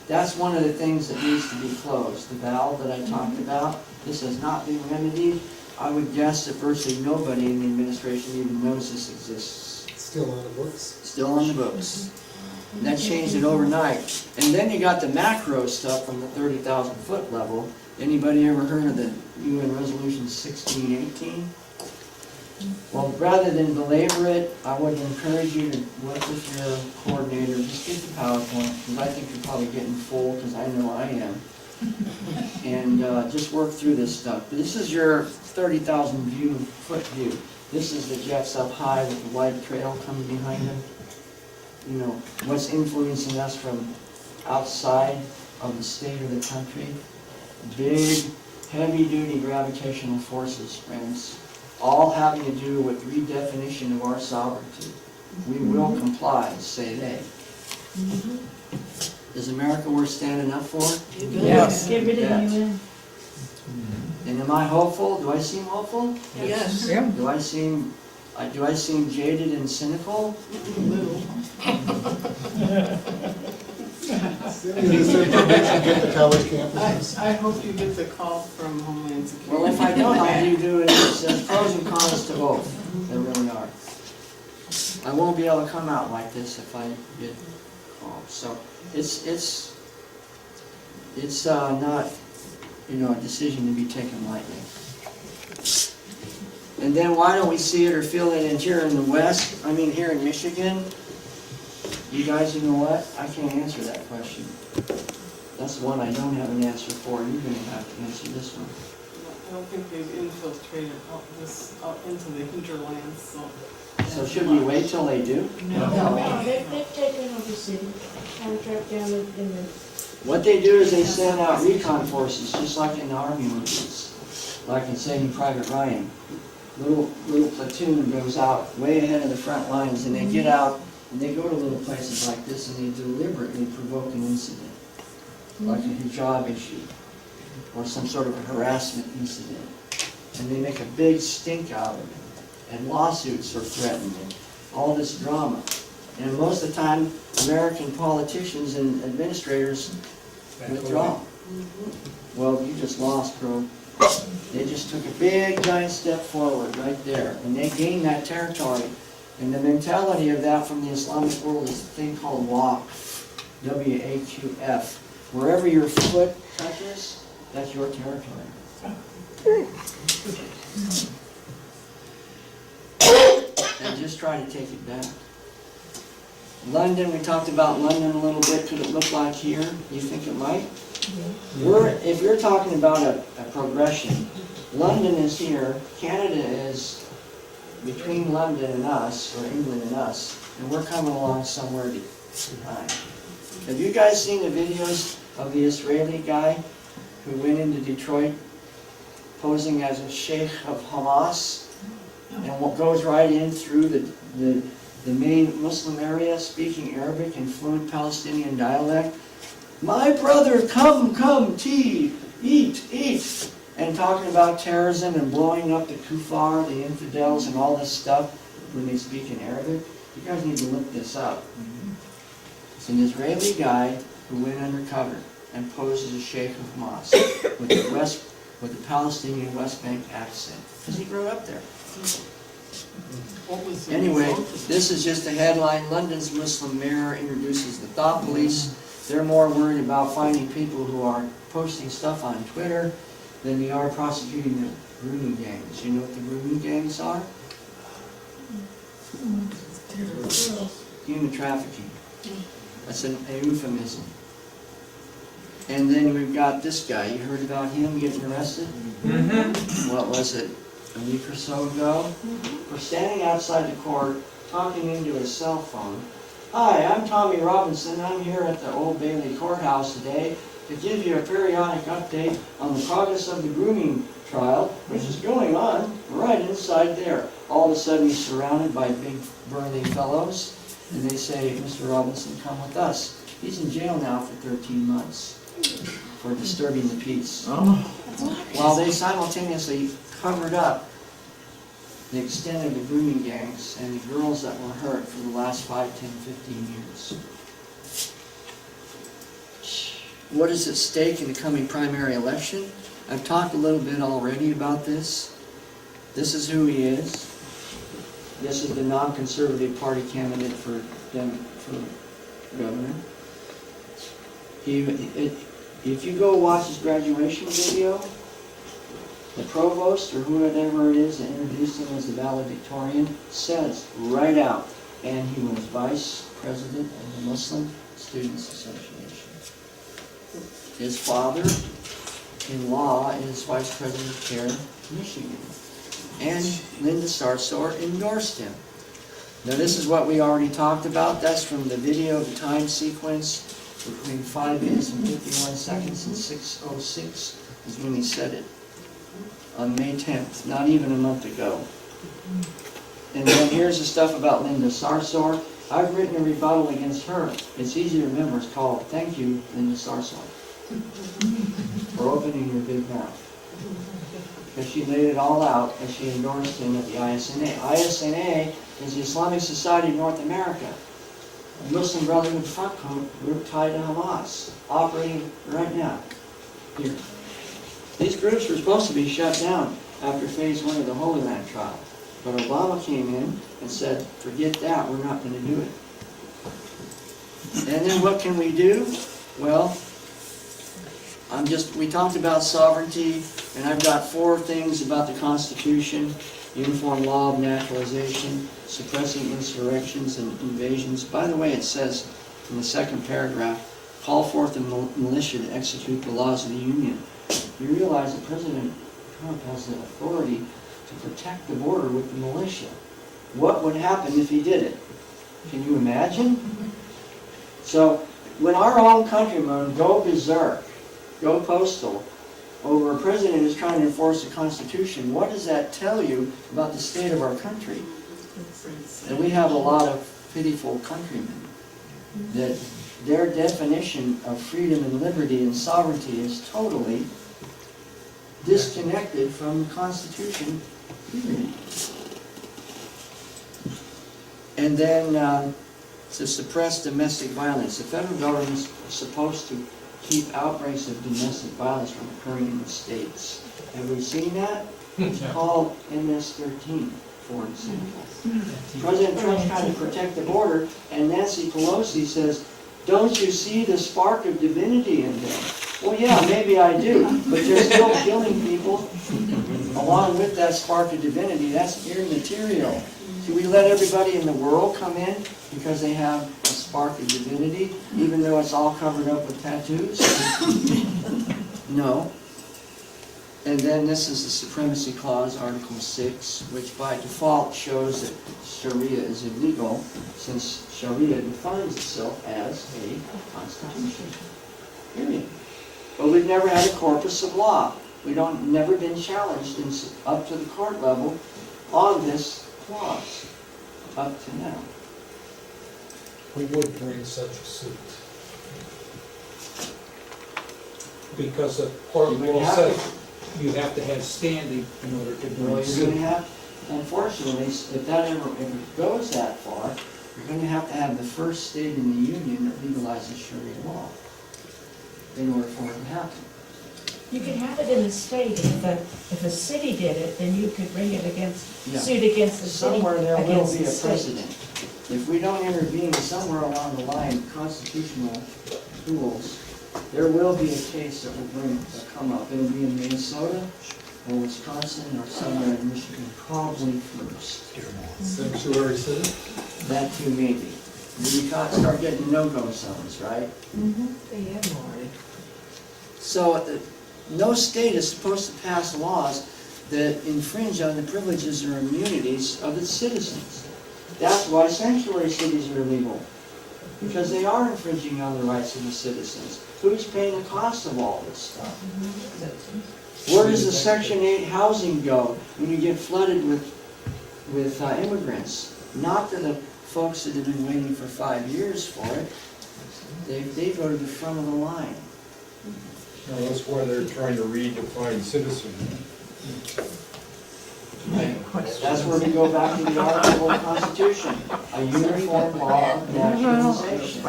That's one of the things that needs to be closed. The valve that I talked about, this has not been remedied. I would guess that virtually nobody in the administration even knows this exists. Still on the books. Still on the books. And that changed it overnight. And then you got the macro stuff from the 30,000 foot level. Anybody ever heard of the UN Resolution 1618? Well, rather than belabor it, I would encourage you to work with your coordinator, just get the PowerPoint, because I think you're probably getting full, because I know I am. And just work through this stuff. But this is your 30,000 foot view. This is the jets up high with the wide trail coming behind them. You know, what's influencing us from outside of the state or the country. Big, heavy-duty gravitational forces, friends. All having to do with redefinition of our sovereignty. We will comply, say they. Is America worth standing up for? Yes. Get rid of the Yes. UN. And am I hopeful? Do I seem hopeful? Yes. Yeah. Do I seem jaded and cynical? Is there permission to get the college campuses? I hope you get the call from Homeland Security. Well, if I don't, I'll do it. There's pros and cons to both. There really are. I won't be able to come out like this if I get called. So it's not, a decision to be taken lightly. And then why don't we see it or feel it in here in the West? I mean, here in Michigan. You guys, you know what? I can't answer that question. That's the one I don't have an answer for. You're going to have to answer this one. I don't think they've infiltrated out into the hinterlands, so. So should we wait till they do? No, they've taken over the city, kind of trapped down in the. What they do is they send out recon forces, just like in the Army movies. Like in Saving Private Ryan. Little platoon goes out way ahead of the front lines, and they get out, and they go to little places like this, and they deliberately provoke an incident. Like a hijab issue, or some sort of a harassment incident. And they make a big stink out of it. And lawsuits are threatened, and all this drama. And most of the time, American politicians and administrators withdraw. Well, you just lost, bro. They just took a big, giant step forward right there, and they gained that territory. And the mentality of that from the Islamic world is a thing called waqf, W-A-Q-F. Wherever your foot touches, that's your territory. And just try to take it back. London, we talked about London a little bit. Could it look like here? You think it might? If you're talking about a progression, London is here, Canada is between London and us, or England and us, and we're coming along somewhere behind. Have you guys seen the videos of the Israeli guy who went into Detroit posing as a sheikh of Hamas and goes right in through the main Muslim area, speaking Arabic and fluent Palestinian dialect? My brother, come, tea, eat, and talking about terrorism and blowing up the kuffar, the infidels, and all this stuff when they speak in Arabic. You guys need to look this up. It's an Israeli guy who went undercover and posed as a sheikh of Hamas with a Palestinian West Bank accent, because he grew up there. What was the Anyway, result of it? this is just a headline. London's Muslim mayor introduces the thought police. They're more worried about finding people who are posting stuff on Twitter than they are prosecuting the grooming gangs. You know what the grooming gangs are? Human trafficking. That's a euphemism. And then we've got this guy. You heard about him getting arrested? What was it? A week or so ago? For standing outside the court, talking into his cell phone. Hi, I'm Tommy Robinson. I'm here at the Old Bailey Courthouse today to give you a periodic update on the progress of the grooming trial, which is going on right inside there. All of a sudden he's surrounded by big burly fellows, and they say, Mr. Robinson, come with us. He's in jail now for 13 months for disturbing the peace. While they simultaneously covered up the extent of the grooming gangs and the girls that were hurt for the last 5, 10, 15 years. What is at stake in the coming primary election? I've talked a little bit already about this. This is who he is. This is the non-conservative party candidate for governor. If you go watch his graduation video, the provost or whoever it is that introduced him as the valedictorian says right out, and he was vice president of the Muslim Students Association. His father-in-law is vice president of CARE Michigan. And Linda Sarsour endorsed him. Now this is what we already talked about. That's from the video, the time sequence between 5 minutes and 51 seconds and 6:06 is when he said it. On May 10th, not even a month ago. And then here's the stuff about Linda Sarsour. I've written a rebuttal against her. It's easy to remember. It's called, Thank You, Linda Sarsour, for opening your big mouth. Because she laid it all out as she endorsed him at the ISNA. ISNA is the Islamic Society of North America, a Muslim Brotherhood front group tied to Hamas, operating right now here. These groups were supposed to be shut down after phase 1 of the Holy Land trial. But Obama came in and said, forget that, we're not going to do it. And then what can we do? Well, we talked about sovereignty, and I've got 4 things about the Constitution: uniform law of naturalization, suppressing insurrections and invasions. By the way, it says in the second paragraph, call forth the militia to execute the laws of the Union. You realize that President Trump has the authority to protect the border with the militia. What would happen if he did it? Can you imagine? So, when our own countrymen go berserk, go postal, over a president who's trying to enforce the Constitution, what does that tell you about the state of our country? And we have a lot of pitiful countrymen that their definition of freedom and liberty and sovereignty is totally disconnected from the Constitution. And then to suppress domestic violence. The federal government is supposed to keep outbreaks of domestic violence from occurring in the states. Have we seen that? It's called MS-13, for example. President Trump's trying to protect the border, and Nancy Pelosi says, don't you see the spark of divinity in them? Well, yeah, maybe I do, but they're still killing people along with that spark of divinity. That's immaterial. Do we let everybody in the world come in because they have a spark of divinity, even though it's all covered up with tattoos? No. And then this is the supremacy clause, Article 6, which by default shows that Sharia is illegal, since Sharia defines itself as a constitution. Period. But we've never had a corpus of law. Never been challenged up to the court level on this clause, up to now. We would bring such a suit. Because the court You would rule have says you have to have standing in order to Well, bring a you're suit. gonna have, unfortunately, if it goes that far, you're gonna have the first state in the union that legalizes Sharia law in order for it to happen. You could have it in the state, if a city did it, then you could bring it against, Yeah. suit against the city, Somewhere there will against be the a state. precedent. If we don't intervene somewhere along the line, constitutional tools, there will be a case that will come up. It'll be in Minnesota or Wisconsin or somewhere in Michigan, probably first. Sanctuary city? That too, maybe. We start getting no-go zones, right? They have more. So no state is supposed to pass laws that infringe on the privileges or immunities of its citizens. That's why sanctuary cities are illegal, because they are infringing on the rights of the citizens. Who's paying the cost of all this stuff? Where does the Section 8 housing go when you get flooded with immigrants? Not to the folks that have been waiting for 5 years for it. They go to the front of the line. No, that's why they're trying to redefine citizen. That's where we go back to the article of the Constitution, a uniform law of naturalization.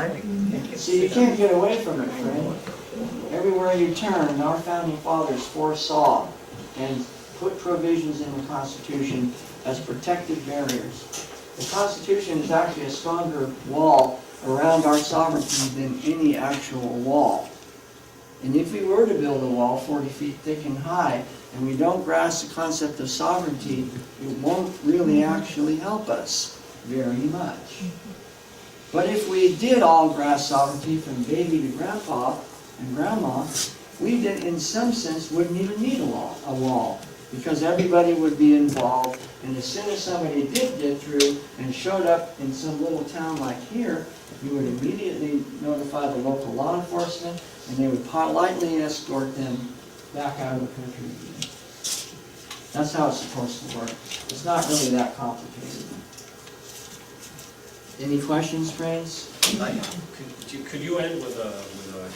See, you can't get away from it, friend. Everywhere you turn, our founding fathers foresaw and put provisions in the Constitution as protective barriers. The Constitution is actually a stronger wall around our sovereignty than any actual wall. And if we were to build a wall 40 feet thick and high, and we don't grasp the concept of sovereignty, it won't really actually help us very much. But if we did all grasp sovereignty from baby to grandpa and grandma, we did, in some sense, wouldn't even need a wall, because everybody would be involved, and as soon as somebody did get through and showed up in some little town like here, you would immediately notify the local law enforcement, and they would politely escort them back out of the country again. That's how it's supposed to work. It's not really that complicated. Any questions, friends? Could you end with a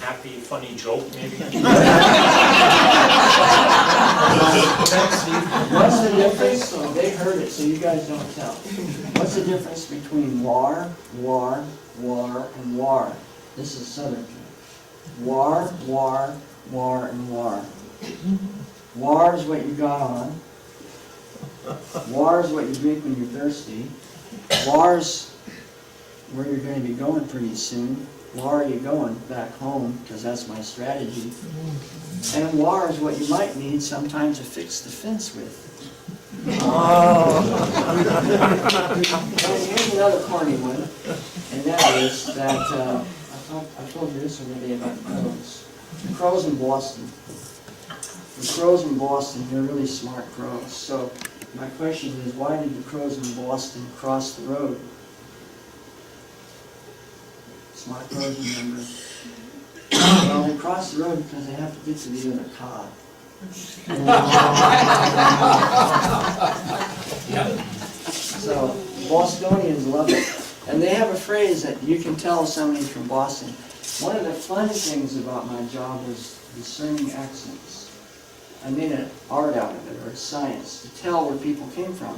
happy, funny joke, maybe? What's the difference? So they heard it, so you guys don't tell. What's the difference between war, and war? This is Southern. War, and war. War is what you got on. War is what you drink when you're thirsty. War's where you're going to be going pretty soon. War, are you going back home? Because that's my strategy. And war is what you might need sometimes to fix the fence with. And here's another corny one, and that is that I told you this one today about the crows. The crows in Boston. The crows in Boston, they're really smart crows. So my question is, why did the crows in Boston cross the road? Smart crows, remember. Well, they cross the road because they have to get to the other cod. So Bostonians love it. And they have a phrase that you can tell somebody from Boston. One of the fun things about my job was discerning accents. I made an art out of it, or science, to tell where people came from.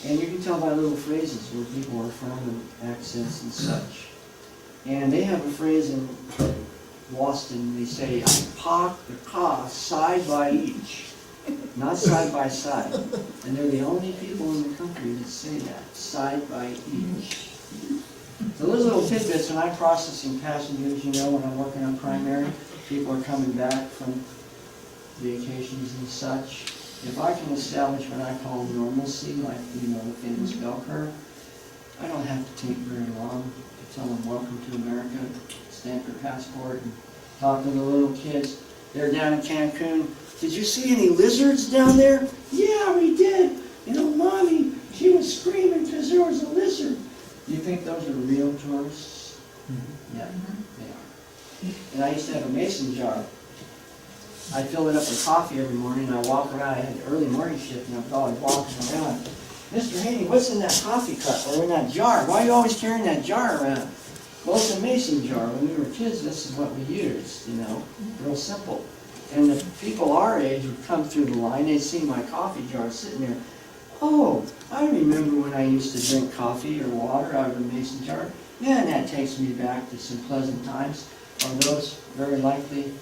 And you can tell by little phrases where people are from and accents and such. And they have a phrase in Boston, they say, I park the car side by each, not side by side. And they're the only people in the country that say that, side by each. So those little tidbits, when I'm processing passengers, you know, when I'm working on primary, people are coming back from vacations and such. If I can establish what I call normalcy, like, you know, the famous bell curve, I don't have to take very long to tell them welcome to America, stamp their passport, and talk to the little kids. They're down in Cancun. Did you see any lizards down there? Yeah, we did. You know, Mommy, she was screaming because there was a lizard. Do you think those are real tourists? Yeah, they are. And I used to have a mason jar. I filled it up with coffee every morning, and I walk around. I had an early morning shift, and I was always walking around. Mr. Haney, what's in that coffee cup or in that jar? Why are you always carrying that jar around? Well, it's a mason jar. When we were kids, this is what we used, you know, real simple. And the people our age would come through the line, they'd see my coffee jar sitting there. Oh, I remember when I used to drink coffee or water out of a mason jar. Yeah, and that takes me back to some pleasant times. Are those very likely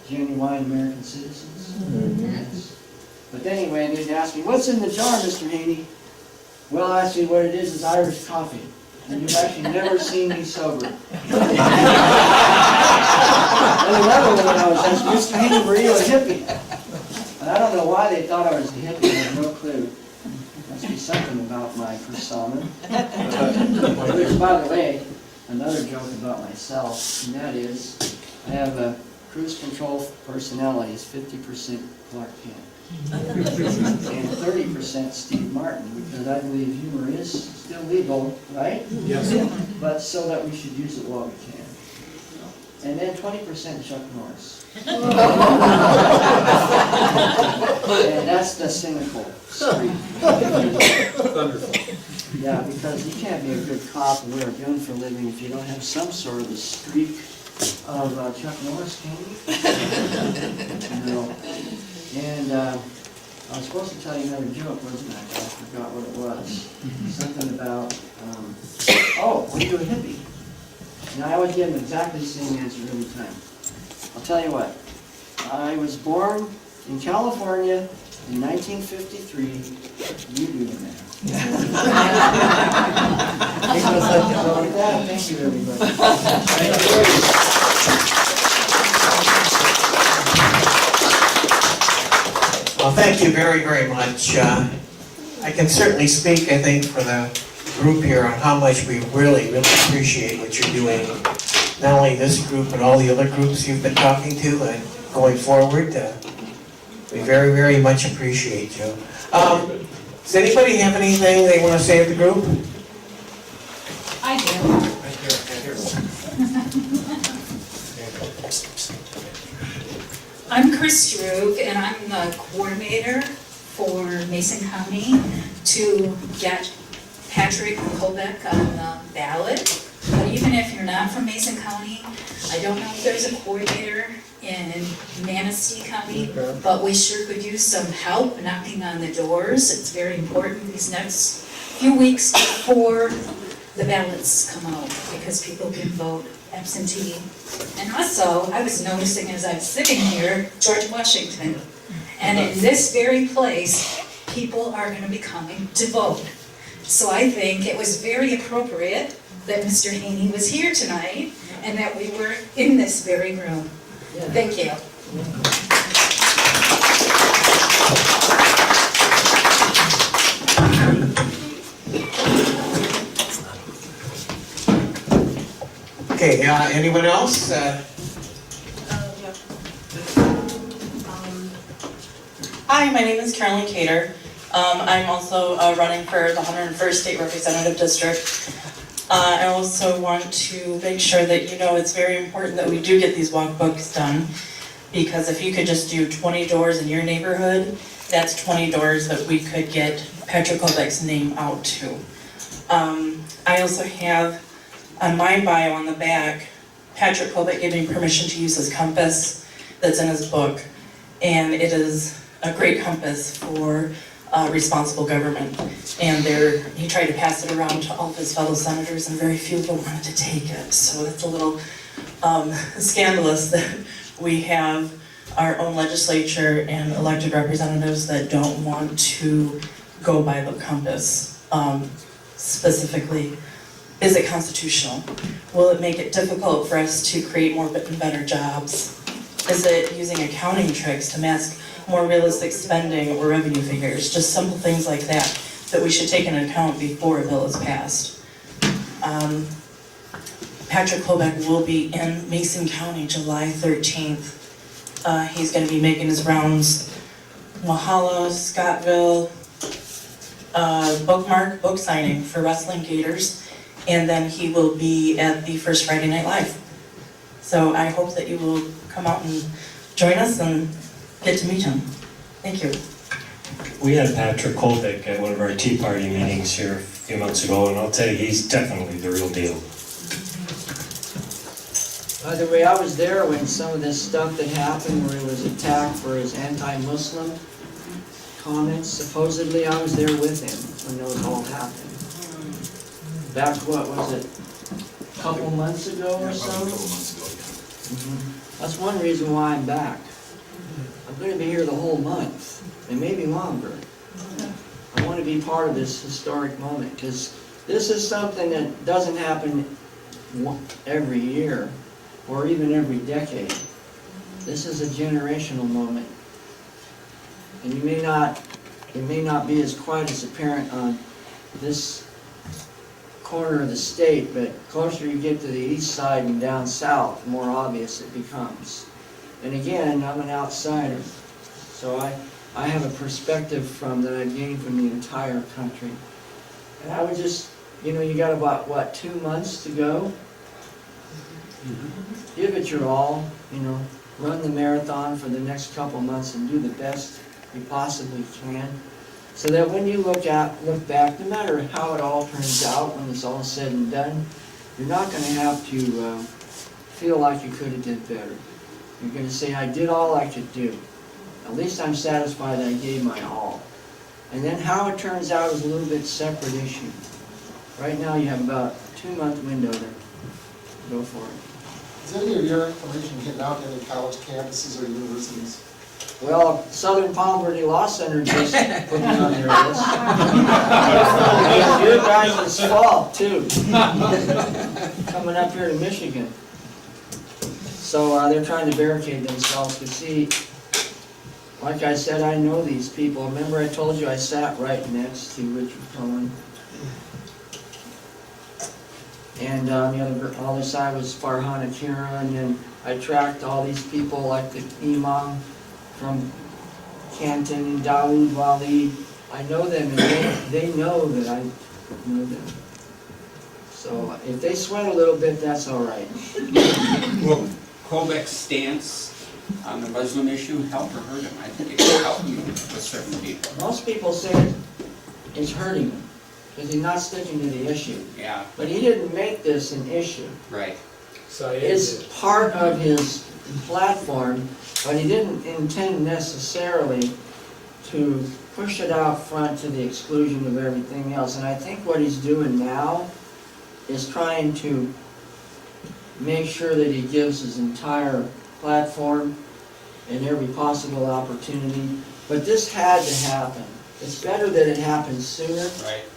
genuine American citizens? Yes. But anyway, they'd ask me, what's in the jar, Mr. Haney? Well, actually, what it is Irish coffee. And you've actually never seen me sober. And another one I was asked, Mr. Haney, were you a hippie? And I don't know why they thought I was a hippie. I have no clue. Must be something about my persona. Which, by the way, another joke about myself, and that is, I have a cruise control personality. It's 50% Clark Kent. And 30% Steve Martin, because I believe humor is still legal, right? Yes. But so that we should use it while we can. And then 20% Chuck Norris. And that's the cynical streak. Thunderful. Yeah, because you can't be a good cop and wear a gun for a living if you don't have some sort of a streak of Chuck Norris, can you? No. And I was supposed to tell you another joke, wasn't I? But I forgot what it was. Something about, oh, were you a hippie? And I always give them exactly the same answer every time. I'll tell you what. I was born in California in 1953. You do the math. Thank you, everybody. Well, thank you very, very much. I can certainly speak, I think, for the group here on how much we really, really appreciate what you're doing. Not only this group, but all the other groups you've been talking to and going forward. We very, very much appreciate you. Does anybody have anything they want to say at the group? I do. I'm Chris Struve, and I'm the coordinator for Mason County to get Patrick Colbeck on the ballot. But even if you're not from Mason County, I don't know if there's a coordinator in Manistee County, but we sure could use some help knocking on the doors. It's very important these next few weeks before the ballots come out, because people can vote absentee. And also, I was noticing as I'm sitting here, George Washington, and in this very place, people are going to be coming to vote. So I think it was very appropriate that Mr. Haney was here tonight and that we were in this very room. Thank you. Okay, anyone else? Hi, my name is Carolyn Cater. I'm also running for the 101st State Representative District. I also want to make sure that you know it's very important that we do get these walkbooks done, because if you could just do 20 doors in your neighborhood, that's 20 doors that we could get Patrick Colbeck's name out to. I also have on my bio on the back, Patrick Colbeck gave me permission to use his compass that's in his book, and it is a great compass for responsible government. And he tried to pass it around to all of his fellow senators, and very few of them wanted to take it. So it's a little scandalous that we have our own legislature and elected representatives that don't want to go by the compass. Specifically, is it constitutional? Will it make it difficult for us to create more and better jobs? Is it using accounting tricks to mask more realistic spending or revenue figures? Just simple things like that that we should take into account before a bill is passed. Patrick Colbeck will be in Mason County July 13th. He's gonna be making his rounds, Mahalo, Scottville, book signing for Wrestling Gators, and then he will be at the first Friday Night Live. So I hope that you will come out and join us and get to meet him. Thank you. We had Patrick Kolbeck at one of our Tea Party meetings here a few months ago, and I'll tell you, he's definitely the real deal. By the way, I was there when some of this stuff that happened, where he was attacked for his anti-Muslim comments. Supposedly, I was there with him when those all happened. Back, what was it, a couple months ago or so? That's one reason why I'm back. I'm going to be here the whole month, and maybe longer. I want to be part of this historic moment, because this is something that doesn't happen every year, or even every decade. This is a generational moment. And it may not be as quite as apparent on this corner of the state, but closer you get to the east side and down south, the more obvious it becomes. And again, I'm an outsider, so I have a perspective that I've gained from the entire country. And I would just, you got about, what, 2 months to go? Give it your all, run the marathon for the next couple months and do the best you possibly can. So that when you look back, no matter how it all turns out, when it's all said and done, you're not going to have to feel like you could have did better. You're going to say, I did all I could do. At least I'm satisfied that I gave my all. And then how it turns out is a little bit separate issue. Right now you have about a 2-month window to go for it. Is any of your information getting out to any college campuses or universities? Well, Southern Poverty Law Center just put me on their list. It's your guys' fault, too. Coming up here to Michigan. So they're trying to barricade themselves to see. Like I said, I know these people. Remember I told you I sat right next to Richard Cohen? And on the other side was Farhana Kira, and then I tracked all these people like the imam from Canton and Dawood Wali. I know them, and they know that I know them. So if they sweat a little bit, that's all right. Will Kolbeck's stance on the Muslim issue help or hurt him? I think it could help him with certain people. Most people say it's hurting him, because he's not sticking to the issue. Yeah. But he didn't make this an issue. Right. It's part of his platform, but he didn't intend necessarily to push it out front to the exclusion of everything else. And I think what he's doing now is trying to make sure that he gives his entire platform and every possible opportunity. But this had to happen. It's better that it happens sooner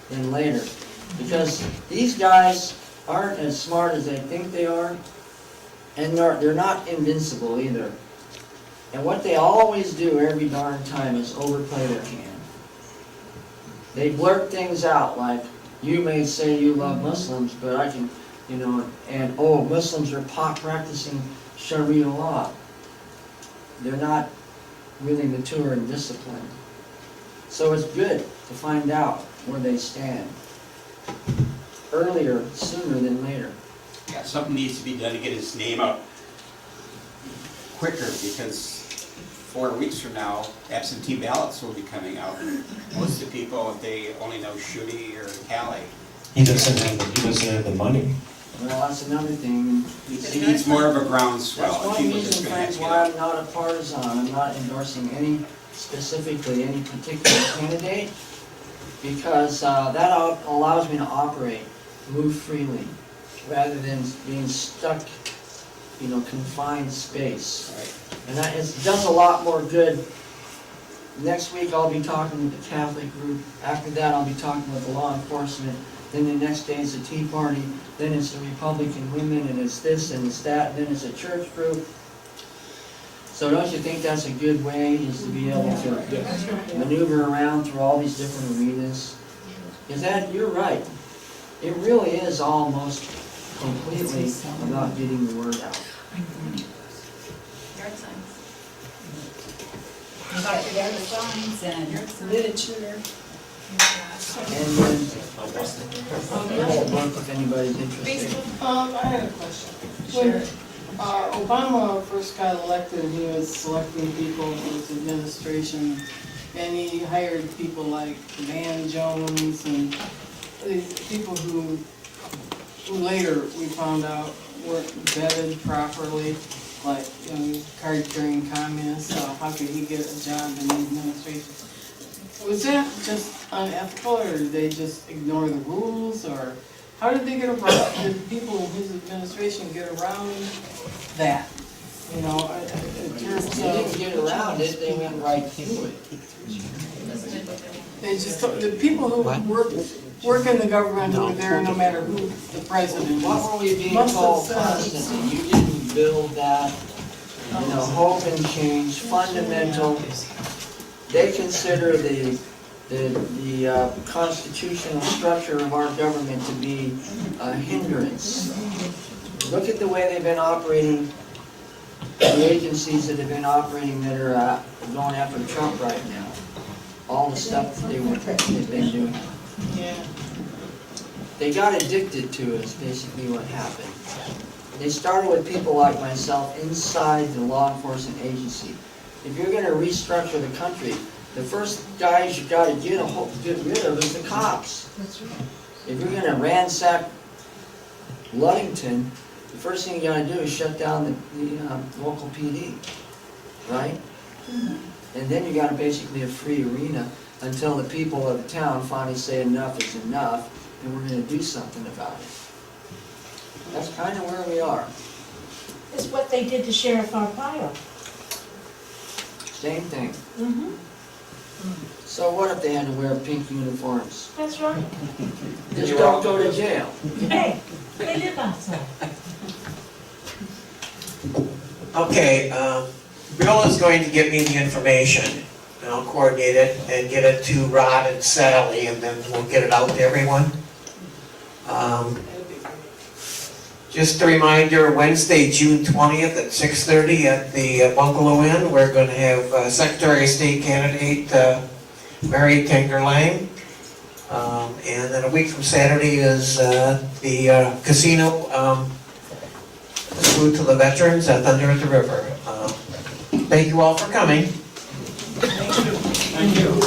than later. Because these guys aren't as smart as they think they are, and they're not invincible either. And what they always do every darn time is overplay their hand. They blurt things out like, you may say you love Muslims, but I can, and oh, Muslims are practicing Sharia law. They're not really mature and disciplined. So it's good to find out where they stand. Earlier, sooner than later. Yeah, something needs to be done to get his name out quicker, because 4 weeks from now, absentee ballots will be coming out. Most of the people, if they only know Shudi or Cali. He doesn't have the money. Well, that's another thing. He needs more of a groundswell. That's one People just reason, gonna have friends, to why get I'm not a partisan. I'm not endorsing any particular candidate, because that allows me to operate, move freely, rather than being stuck, confined space. And it does a lot more good. Next week I'll be talking with the Catholic group. After that I'll be talking with the law enforcement. Then the next day it's the Tea Party. Then it's the Republican women, and it's this and it's that. And then it's a church group. So don't you think that's a good way, is to be able to maneuver around through all these different arenas? Is that, you're right. It really is almost completely about getting the word out. Got together signs and literature. And then, whole month if anybody's interested. I had a question. When Obama first got elected, he was selecting people for his administration, and he hired people like Van Jones and these people who later we found out weren't vetted properly, like, card-carrying communists. How could he get a job in the administration? Was that just unethical, or did they just ignore the rules, or how did they get around, did people in his administration get around that? In terms They didn't of, get around it, they went right through it. they just, the people who work in the government who were there, no matter who the president What was. were we being must have told said- constantly? You didn't build that, hope and change, fundamental. They consider the constitutional structure of our government to be a hindrance. Look at the way they've been operating, the agencies that have been operating that are going after Trump right now. All the stuff that they've been doing. Yeah. They got addicted to it, is basically what happened. They started with people like myself inside the law enforcement agency. If you're gonna restructure the country, the first guys you gotta get rid of is the cops. That's right. If you're gonna ransack Ludington, the first thing you gotta do is shut down the local PD, right? And then you got basically a free arena until the people of the town finally say enough is enough, and we're gonna do something about it. That's kind of where we are. It's what they did to Sheriff Arpaio. Same thing. Mm-hmm. So what if they had to wear pink uniforms? That's right. Just don't go to jail. Hey, they live outside. Okay, Bill is going to give me the information, and I'll coordinate it and get it to Rod and Sally, and then we'll get it out to everyone. Just a reminder, Wednesday, June 20th at 6:30 at the Bungalow Inn, we're going to have Secretary of State candidate Mary Tanger Lang. And then a week from Saturday is the casino food to the veterans at Thunder at the River. Thank you all for coming. Thank you.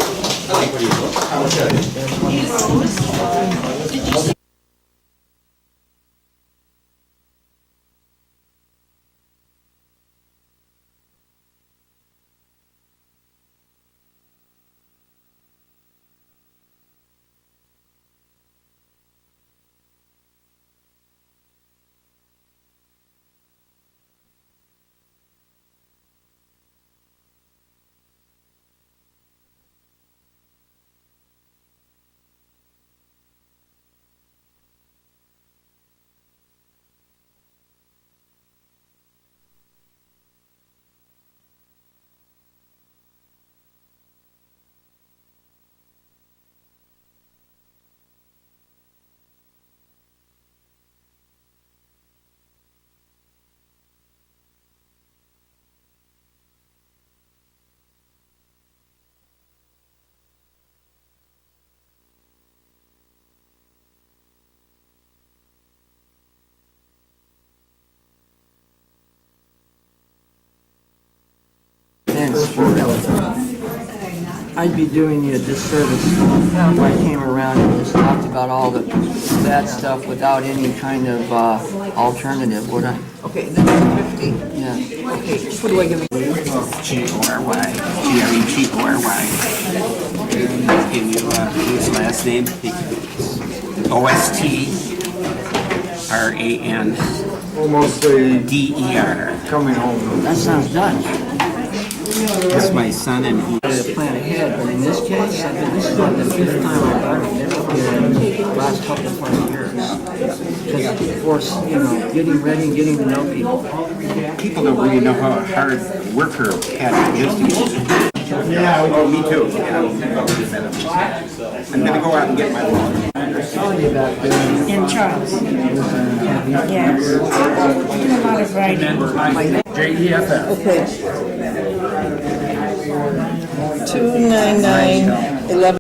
I'd be doing you a disservice if I came around and just talked about all the bad stuff without any kind of alternative, would I? Okay, that's 50. Yeah. Okay, what do I give you? G-O-R-Y, G-R-E-G-O-R-Y. Give you his last name, O-S-T-R-A-N. Almost a D-E-R. coming home. That sounds Dutch. That's my son and he. Plan ahead, but in this case, this is like the 5th time I've done it in the last couple of 20 years. Because of course, getting ready and getting to know people. People don't really know how hard a worker Patrick is to get. Yeah, oh, me too. I'm gonna go out and get my log. I was telling you about doing In Charles. Yes. I do a lot of writing. JEFF. Okay. 299-11.